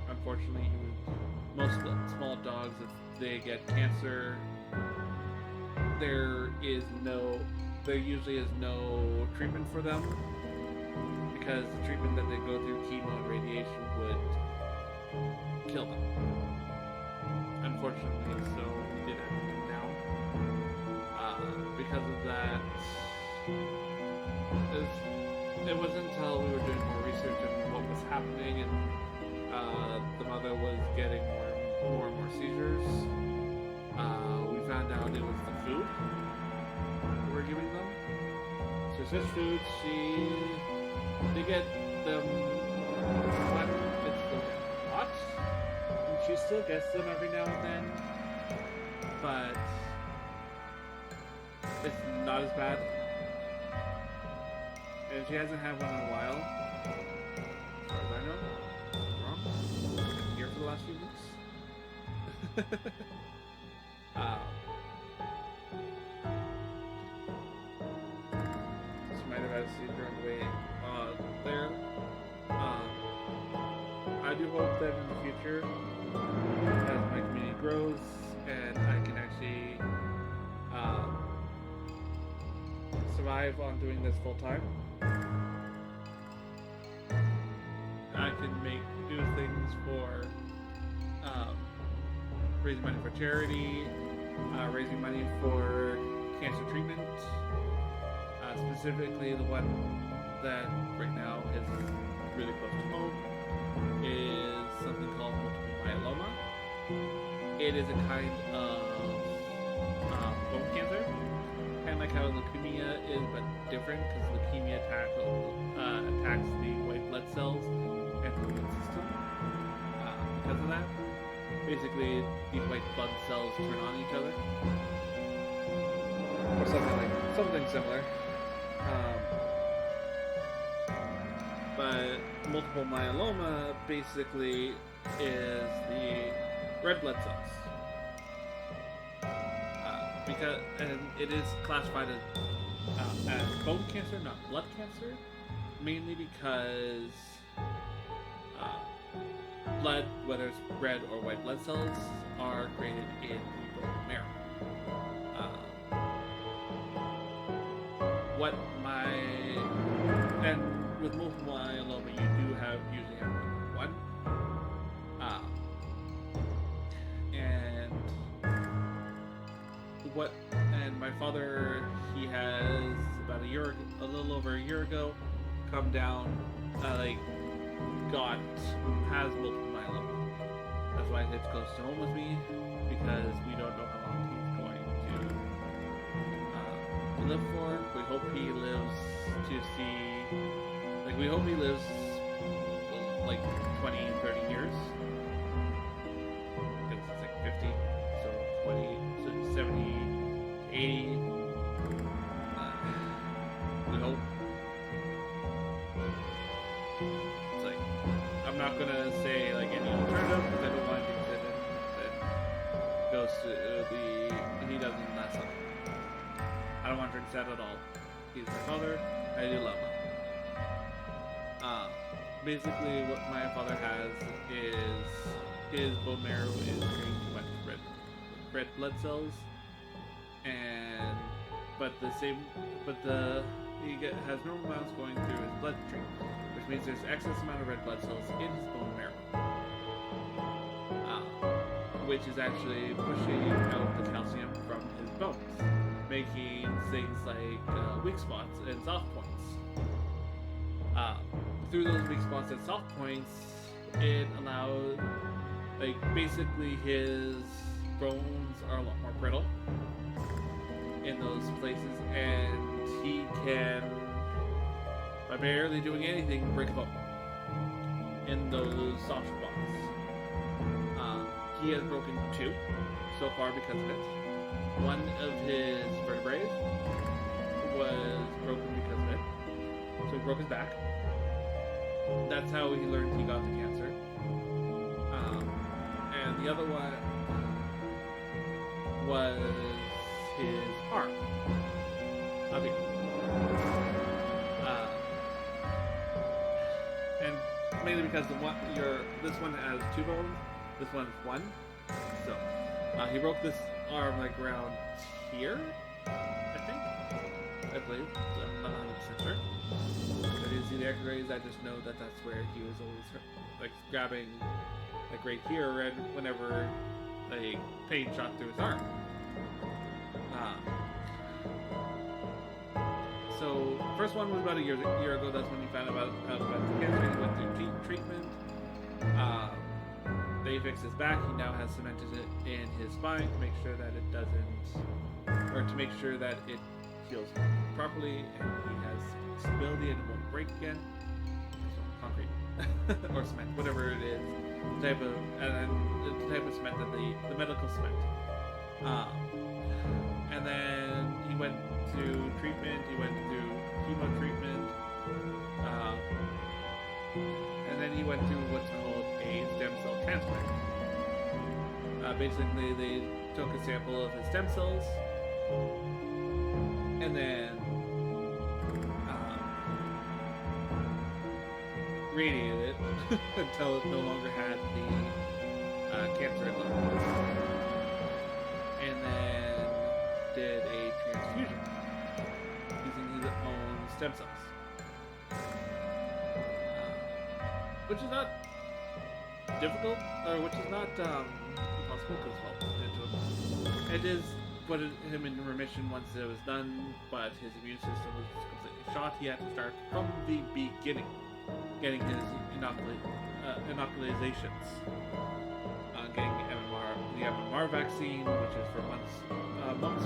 Unfortunately, most small dogs, if they get cancer, there usually is no treatment for them, because the treatment that they go through, chemo and radiation, would kill them. Unfortunately, so we did have to put them down. Because of that, it wasn't until we were doing more research on what was happening, and the mother was getting more and more seizures. We found out it was the food we were giving them. So such foods, they get them when it's still hot, and she still gets them every now and then, but it's not as bad. And she hasn't had one in a while, as far as I know. Wrong? I've been here for the last few weeks. She might have had a seizure on the way there. I do hope that in the future, as my community grows and I can actually survive on doing this full time, I can do things for raising money for charity, raising money for cancer treatment, specifically the one that right now is really close to home is something called multiple myeloma. It is a kind of bone cancer, kind of like how leukemia is, but different, because leukemia attacks the white blood cells and the immune system. Because of that, basically the white blood cells turn on each other, or something similar. But multiple myeloma basically is the red blood cells, and it is classified as as bone cancer, not blood cancer, mainly because blood, whether it's red or white blood cells, are created in the bone marrow. What my and with multiple myeloma, you do usually have one, and my father, he has about a little over a year ago, come down, has multiple myeloma. That's why it's close to home with me, because we don't know how long he's going to live for. We hope he lives to see, we hope he lives 20, 30 years. Because it's 50, so 20, so 70, 80. We hope. I'm not gonna say any alternative because I don't want anything that goes to he doesn't last long. I don't want to drink that at all. He's my father. I do love him. Basically, what my father has is his bone marrow is creating too much red blood cells, he has normal amounts going through his bloodstream, which means there's excess amount of red blood cells in his bone marrow, which is actually pushing out the calcium from his bones, making things like weak spots and soft points. Through those weak spots and soft points, it allows, basically his bones are a lot more brittle in those places, and he can, by barely doing anything, break a bone in those soft spots. He has broken 2 so far because of it. One of his vertebrae was broken because of it, so he broke his back. That's how he learned he got the cancer. And the other one was his arm. Up here. And mainly because this one has 2 bones, this one is 1. So he broke this arm around here, I believe. So I'm not 100% sure. I didn't see the x-rays. I just know that that's where he was always grabbing right here, and whenever pain shot through his arm. So first one was about a year ago. That's when he found out about the cancer. He went through treatment. They fixed his back. He now has cemented it in his spine to make sure that it doesn't, or to make sure that it heals properly, and he has stability and it won't break again. So concrete or cement, whatever it is, the type of cement that the medical cement. And then he went to treatment. He went through chemo treatment, and then he went through what's called a stem cell transplant. Basically, they took a sample of his stem cells, and then radiated it until it no longer had the cancer in it, and then did a transfusion using his own stem cells, which is not difficult, or which is not impossible, because it is put him in remission once it was done, but his immune system was completely shot. He had to start from the beginning, getting his inoculations, getting the MMR vaccine, which is for mumps,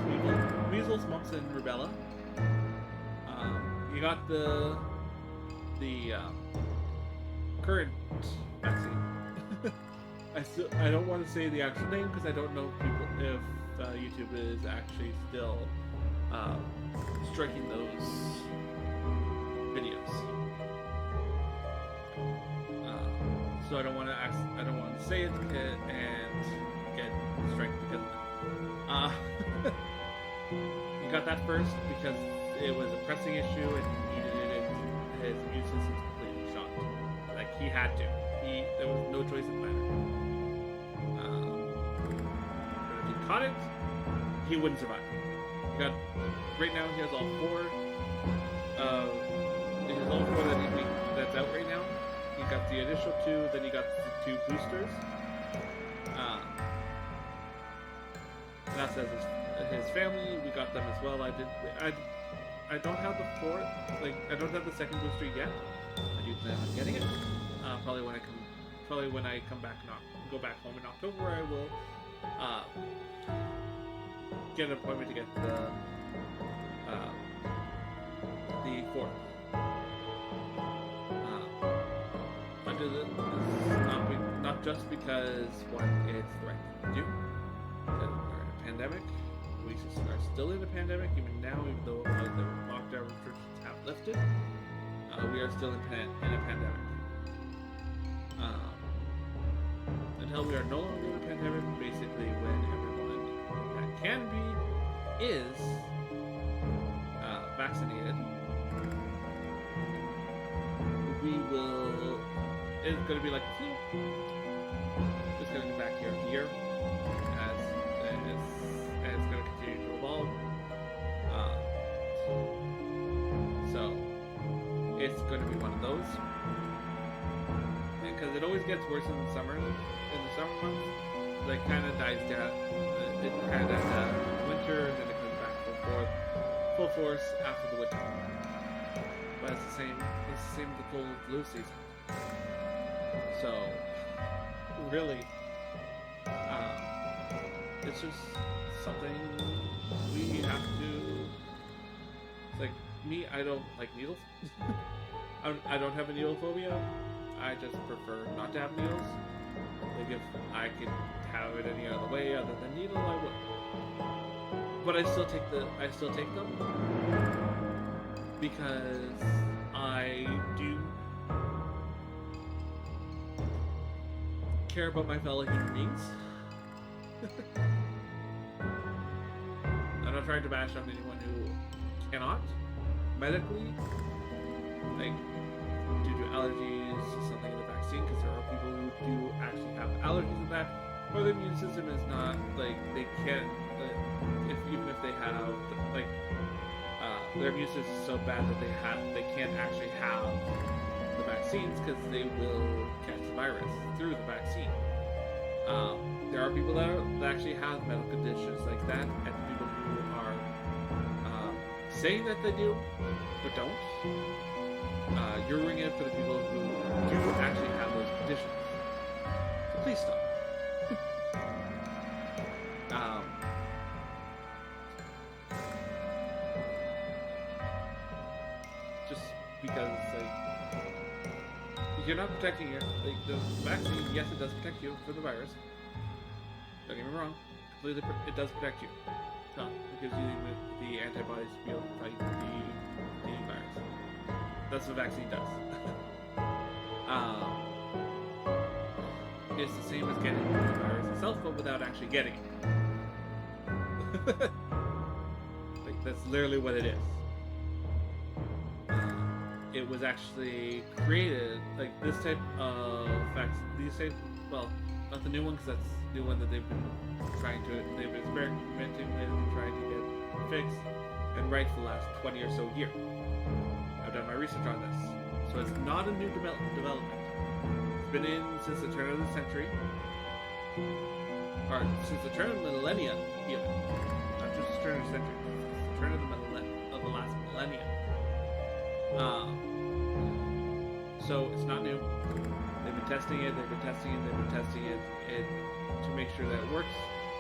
measles, mumps, and rubella. He got the current vaccine. I don't want to say the actual name because I don't know if YouTube is actually still striking those videos. So I don't want to say it and get striked because of that. He got that first because it was a pressing issue and he needed it. His immune system's completely shot. Like he had to. There was no choice in the matter. But if he caught it, he wouldn't survive. Right now he has all four. He has all four that's out right now. He got the initial two, then he got the two boosters. That's his family. We got them as well. I don't have the fourth. Like I don't have the second booster yet. I do plan on getting it. Probably when I come back, go back home in October, I will get an appointment to get the fourth. Under this is not just because one, it's the right thing to do. Because we're in a pandemic. We are still in a pandemic even now, even though the lockdown restrictions have lifted. We are still in a pandemic. Until we are no longer in a pandemic, basically when everyone that can be is vaccinated, it's going to be like the flu. It's going to be back year to year as it's going to continue to evolve. So it's going to be one of those. Because it always gets worse in the summer. In the summer months, like kind of dies down. It kind of dies down in winter, and then it comes back full force after the winter. But it's the same. It's the same with the cold and flu season. So really, it's just something we have to. It's like me. I don't like needles. I don't have a needle phobia. I just prefer not to have needles. Like if I could have it any other way other than needle, I would. But I still take them because I do care about my fellow human beings. I'm not trying to bash on anyone who cannot medically, like due to allergies to something in the vaccine, because there are people who do actually have allergies to that, or their immune system is not, like, they can't, even if they have, like, their immune system is so bad that they can't actually have the vaccines because they will catch the virus through the vaccine. There are people that actually have medical conditions like that, and people who are saying that they do, but don't. You're ruining it for the people who do actually have those conditions. So please stop. Just because it's like you're not protecting it. Like the vaccine, yes, it does protect you for the virus. Don't get me wrong. Completely, it does protect you. It gives you the antibodies to be able to fight the virus. That's what the vaccine does. It's the same as getting the virus itself, but without actually getting it. Like that's literally what it is. It was actually created, like this type of well, not the new one, because that's the new one that they've been experimenting with and trying to get fixed and right for the last 20 or so years. I've done my research on this. So it's not a new development. It's been in since the turn of the century, or since the turn of the millennia, even. Not just the turn of the century, since the turn of the last millennia. So it's not new. They've been testing it to make sure that it works.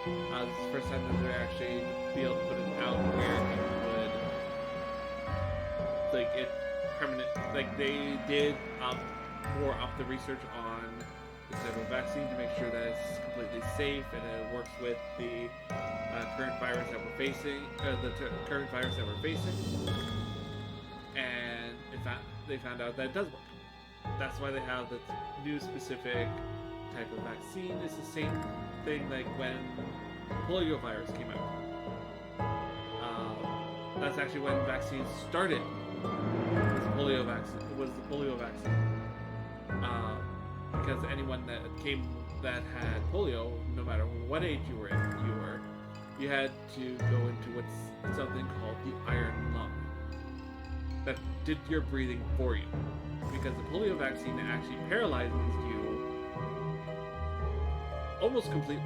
This is the first time that they're actually be able to put it out where it would, like, it permanent. Like they did up the research on this type of vaccine to make sure that it's completely safe and it works with the current virus that we're facing. And they found out that it does work. That's why they have the new specific type of vaccine. It's the same thing like when polio virus came out. That's actually when vaccines started. It was polio vaccine. It was the polio vaccine. Because anyone that had polio, no matter what age you had to go into what's something called the iron lung that did your breathing for you. Because the polio vaccine actually paralyzes you almost completely.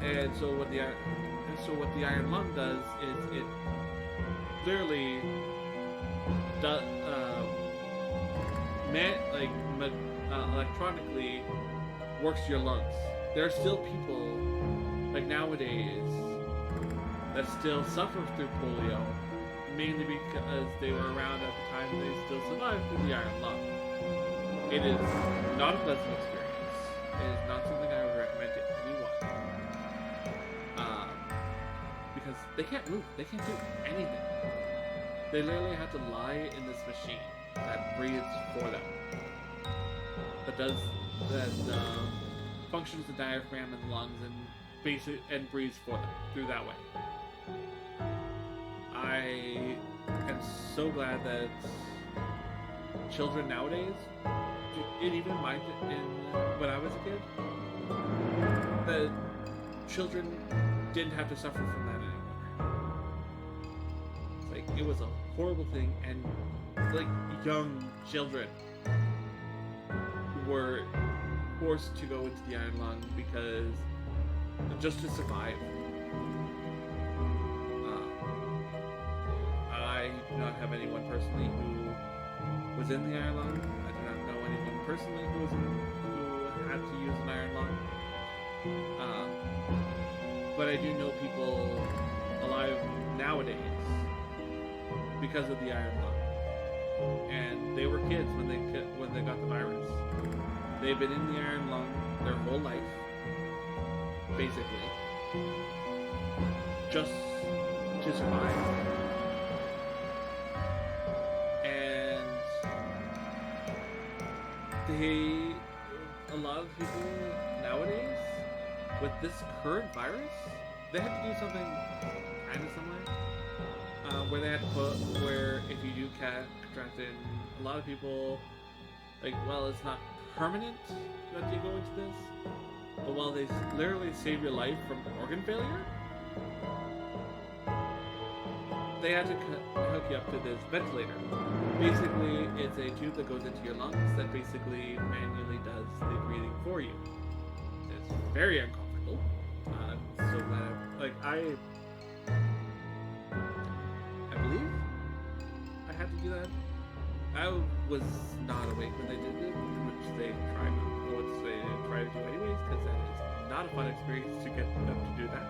And so what the iron lung does is it literally does electronically works your lungs. There are still people like nowadays that still suffer through polio, mainly because they were around at the time and they still survived through the iron lung. It is not a pleasant experience. It is not something I would recommend to anyone. Because they can't move. They can't do anything. They literally have to lie in this machine that breathes for them. That functions the diaphragm and the lungs and breathes for them through that way. I am so glad that children nowadays, and even when I was a kid, that children didn't have to suffer from that anymore. It's like it was a horrible thing, and like young children were forced to go into the iron lung because just to survive. I do not have anyone personally who was in the iron lung. I do not know anyone personally who had to use an iron lung. But I do know people alive nowadays because of the iron lung, and they were kids when they got the virus. They've been in the iron lung their whole life, basically, just to survive. And a lot of people nowadays, with this current virus, they have to do something kind of similar, where if you do contract it, a lot of people, it's not permanent that you go into this, but while they literally save your life from organ failure, they had to hook you up to this ventilator. Basically, it's a tube that goes into your lungs that basically manually does the breathing for you. It's very uncomfortable. I'm so glad. I believe I had to do that. I was not awake when they did it, which they try to do anyways, because that is not a fun experience to get them to do that.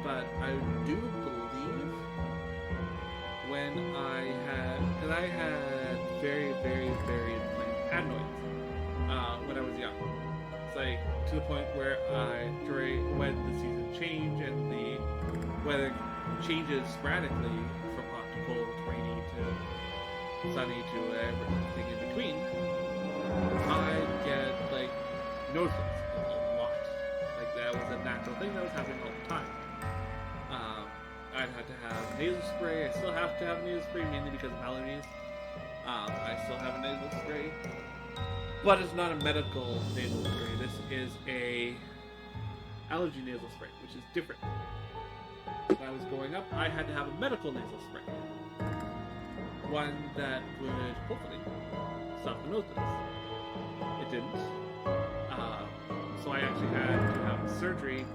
But I do believe because I had very, very, very inflamed adenoids when I was young. It's to the point where when the season changed and the weather changes sporadically from hot to cold, rainy to sunny to everything in between, I'd get nosebleeds a lot. That was a natural thing that was happening all the time. I'd have to have nasal spray. I still have to have nasal spray, mainly because of allergies. I still have a nasal spray, but it's not a medical nasal spray. This is a allergy nasal spray, which is different. When I was growing up, I had to have a medical nasal spray, one that would hopefully stop the nosebleeds. It didn't, so I actually had to have surgery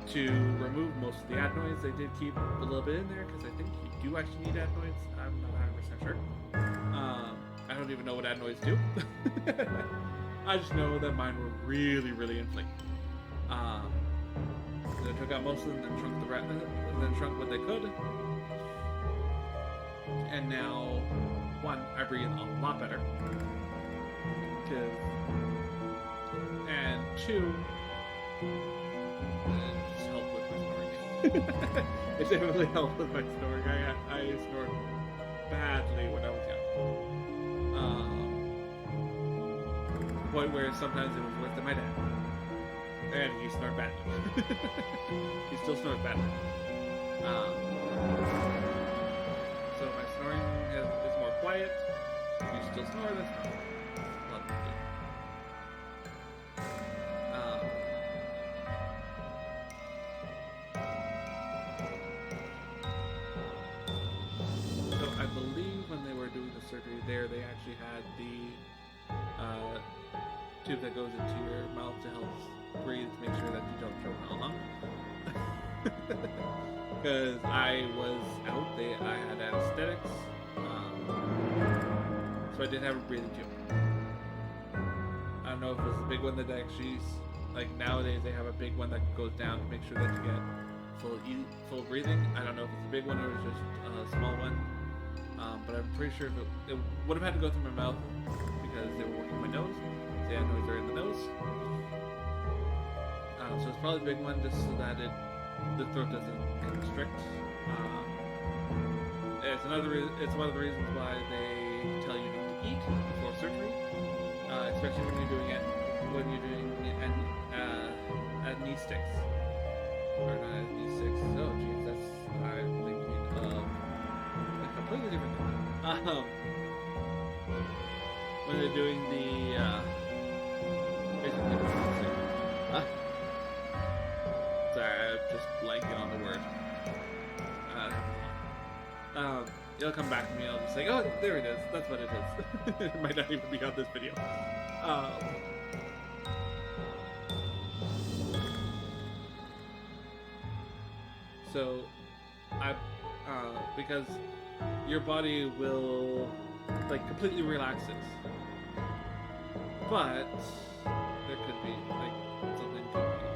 to remove most of the adenoids. They did keep a little bit in there because I think you do actually need adenoids. I'm not 100% sure. I don't even know what adenoids do. I just know that mine were really, really inflamed. They took out most of them, then shrunk what they could. And now, one, I breathe a lot better. And two, it just helped with my snoring. It definitely helped with my snoring. I snored badly when I was young. To the point where sometimes it was worse than my dad. And you snort badly. You still snort badly. Um, so my snoring is more quiet. You still snore, that's not a lot of do. So I believe when they were doing the surgery there, they actually had the tube that goes into your mouth to help breathe to make sure that you don't choke on a lung. Because I was out, I had anesthetics, so I did have a breathing tube. I don't know if it was a big one that actually, like nowadays they have a big one that goes down to make sure that you get full breathing. I don't know if it's a big one or it was just a small one, but I'm pretty sure it would have had to go through my mouth because they were working my nose. So yeah, noise are in the nose. So it's probably a big one just so that the throat doesn't constrict. It's one of the reasons why they tell you not to eat before surgery, especially when you're doing knee sticks. Or not knee sticks. Oh jeez, I'm thinking of a completely different thing. When they're doing the basically what I'm saying. Sorry, I'm just blanking on the word. It'll come back to me. I'll just say, "Oh, there it is. That's what it is." It might not even be on this video. So, because your body will like completely relaxes, but there could be like something could be.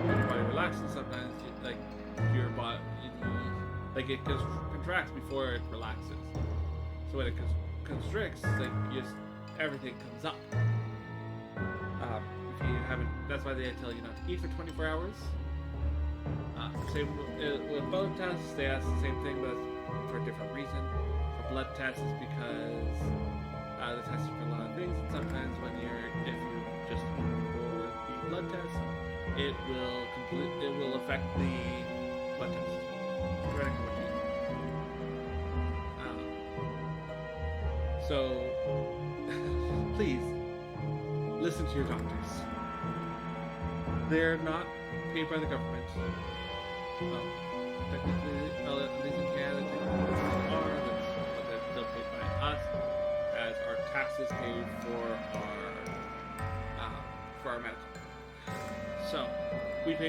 When your body relaxes, sometimes your body like it contracts before it relaxes. So when it constricts, like everything comes up. If you haven't, that's why they tell you not to eat for 24 hours. Same with bone tests, they ask the same thing, but for a different reason. For blood tests, is because they're testing for a lot of things. And sometimes if you just eat before the blood test, it will affect the blood test. Depending on what you eat. So please listen to your doctors. They're not paid by the government. Technically, at least in Canada, technically they are. But they're still paid by us, as our taxes paid for our medical. So we do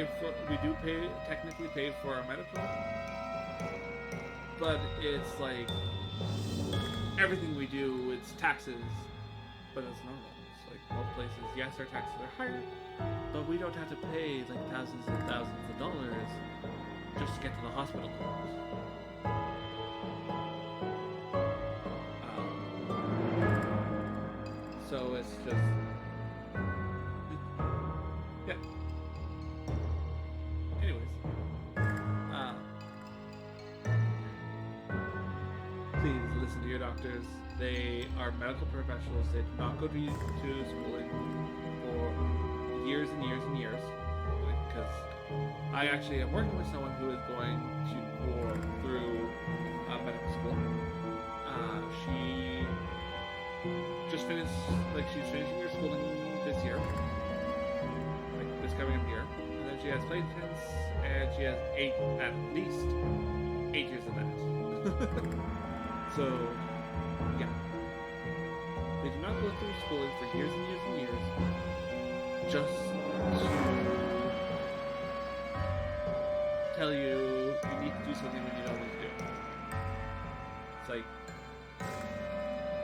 technically pay for our medical, but it's like everything we do, it's taxes, but it's normal. It's like most places, yes, our taxes are higher, but we don't have to pay like thousands and thousands of dollars just to get to the hospital. So it's just, yeah. Anyways, please listen to your doctors. They are medical professionals. They do not go to schooling for years and years and years. Because I actually am working with someone who is going to go through medical school. She just finished, she's finishing her schooling this year, this coming up year, and then she has placements, and she has at least 8 years of that. So, yeah. They do not go through schooling for years and years and years just to tell you need to do something when you don't need to do it. It's like,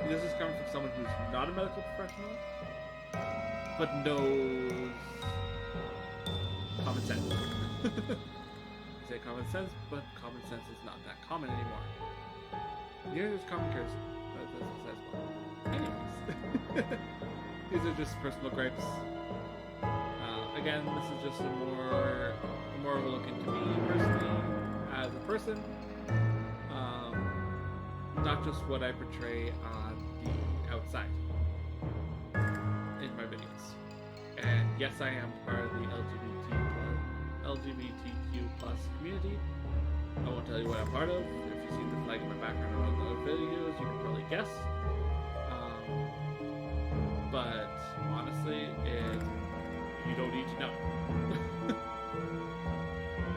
this is coming from someone who's not a medical professional, but knows common sense. I say common sense, but common sense is not that common anymore. Neither is common courtesy, but that's as well. Anyways, these are just personal gripes. Again, this is just more of a look into me personally as a person, not just what I portray on the outside in my videos. And yes, I am part of the LGBTQ plus community. I won't tell you what I'm part of. If you see the flag in my background or other videos, you can probably guess. But honestly, you don't need to know.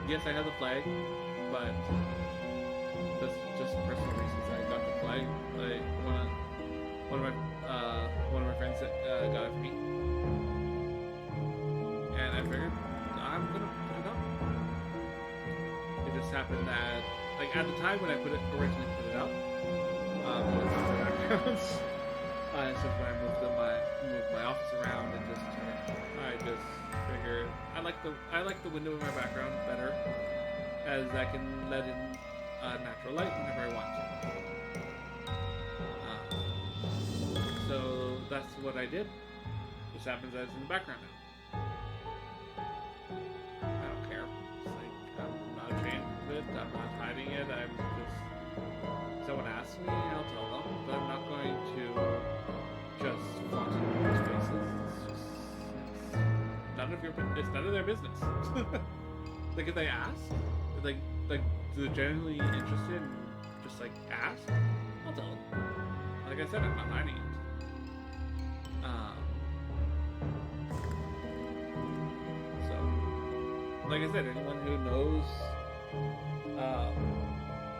Yes, I have the flag, but that's just personal reasons. I got the flag. Like one of my friends got it for me, and I figured I'm gonna put it up. It just happened that, like, at the time when I originally put it up, it was in the background. Since when I moved my office around and I just figured I like the window in my background better, as I can let in natural light whenever I want to. So that's what I did. Just happens that it's in the background now. I don't care. It's like, I'm not ashamed of it. I'm not hiding it. I'm just, if someone asks me, I'll tell them. But I'm not going to just flaunt it in people's faces. It's none of their business. Like, if they ask, like they're genuinely interested and just like ask, I'll tell them. Like I said, I'm not hiding it. So, like I said, anyone who knows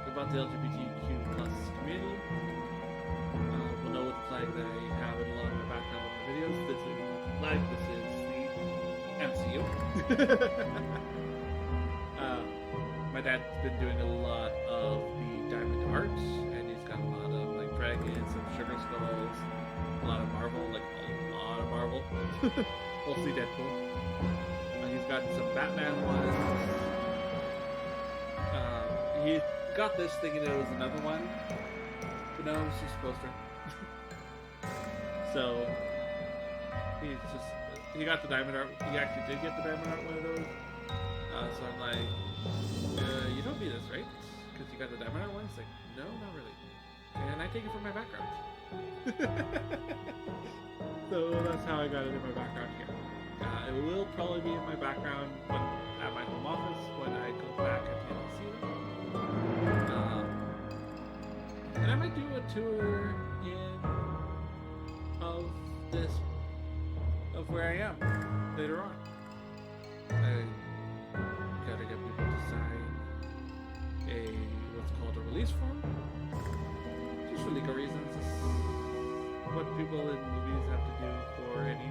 about the LGBTQ plus community will know what the flag that I have in a lot of my background in the videos. This is the flag. This is MCU. My dad's been doing a lot of the diamond art, and he's got a lot of like dragons and sugar skulls, a lot of Marvel, like a lot of Marvel, mostly Deadpool. He's got some Batman ones. He got this thinking it was another one, but no, it's just a poster. So he got the diamond art. He actually did get the diamond art, one of those. So I'm like, you don't need this, right? Because you got the diamond art one? He's like, no, not really. And I take it from my background. So that's how I got it in my background here. It will probably be in my background at my home office when I go back and see them. And I might do a tour of where I am later on. I gotta get people to sign what's called a release form. Just for legal reasons. It's what people in movies have to do for any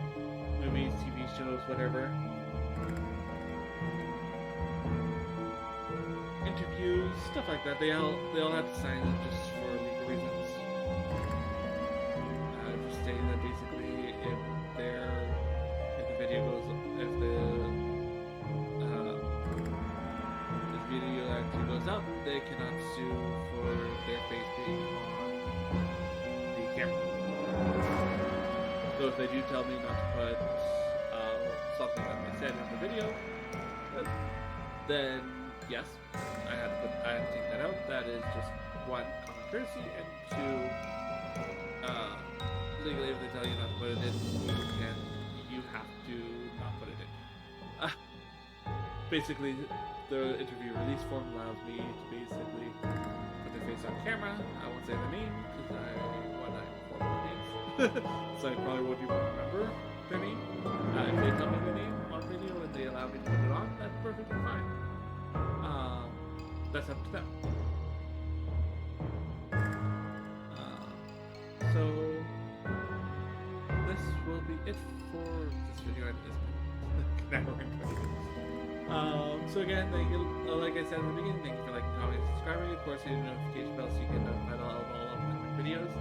movies, TV shows, whatever. Interviews, stuff like that. They all have to sign it just for legal reasons. Just stating that basically if the video goes, if the video actually goes up, they cannot sue for their face being on the camera. So if they do tell me not to put something that they said in the video, then yes, I had to take that out. That is just one, common courtesy, and two, legally if they tell you not to put it in, you have to not put it in. Basically, the interview release form allows me to basically put their face on camera. I won't say the name because I have names. So I probably won't even remember their name. If they tell me the name on video and they allow me to put it on, that's perfectly fine. That's up to them. So this will be it for this video. It is now we're in 20 minutes. So again, thank you, like I said in the beginning, thank you for liking, commenting, subscribing. Of course, hit the notification bell so you get notified of all upcoming videos.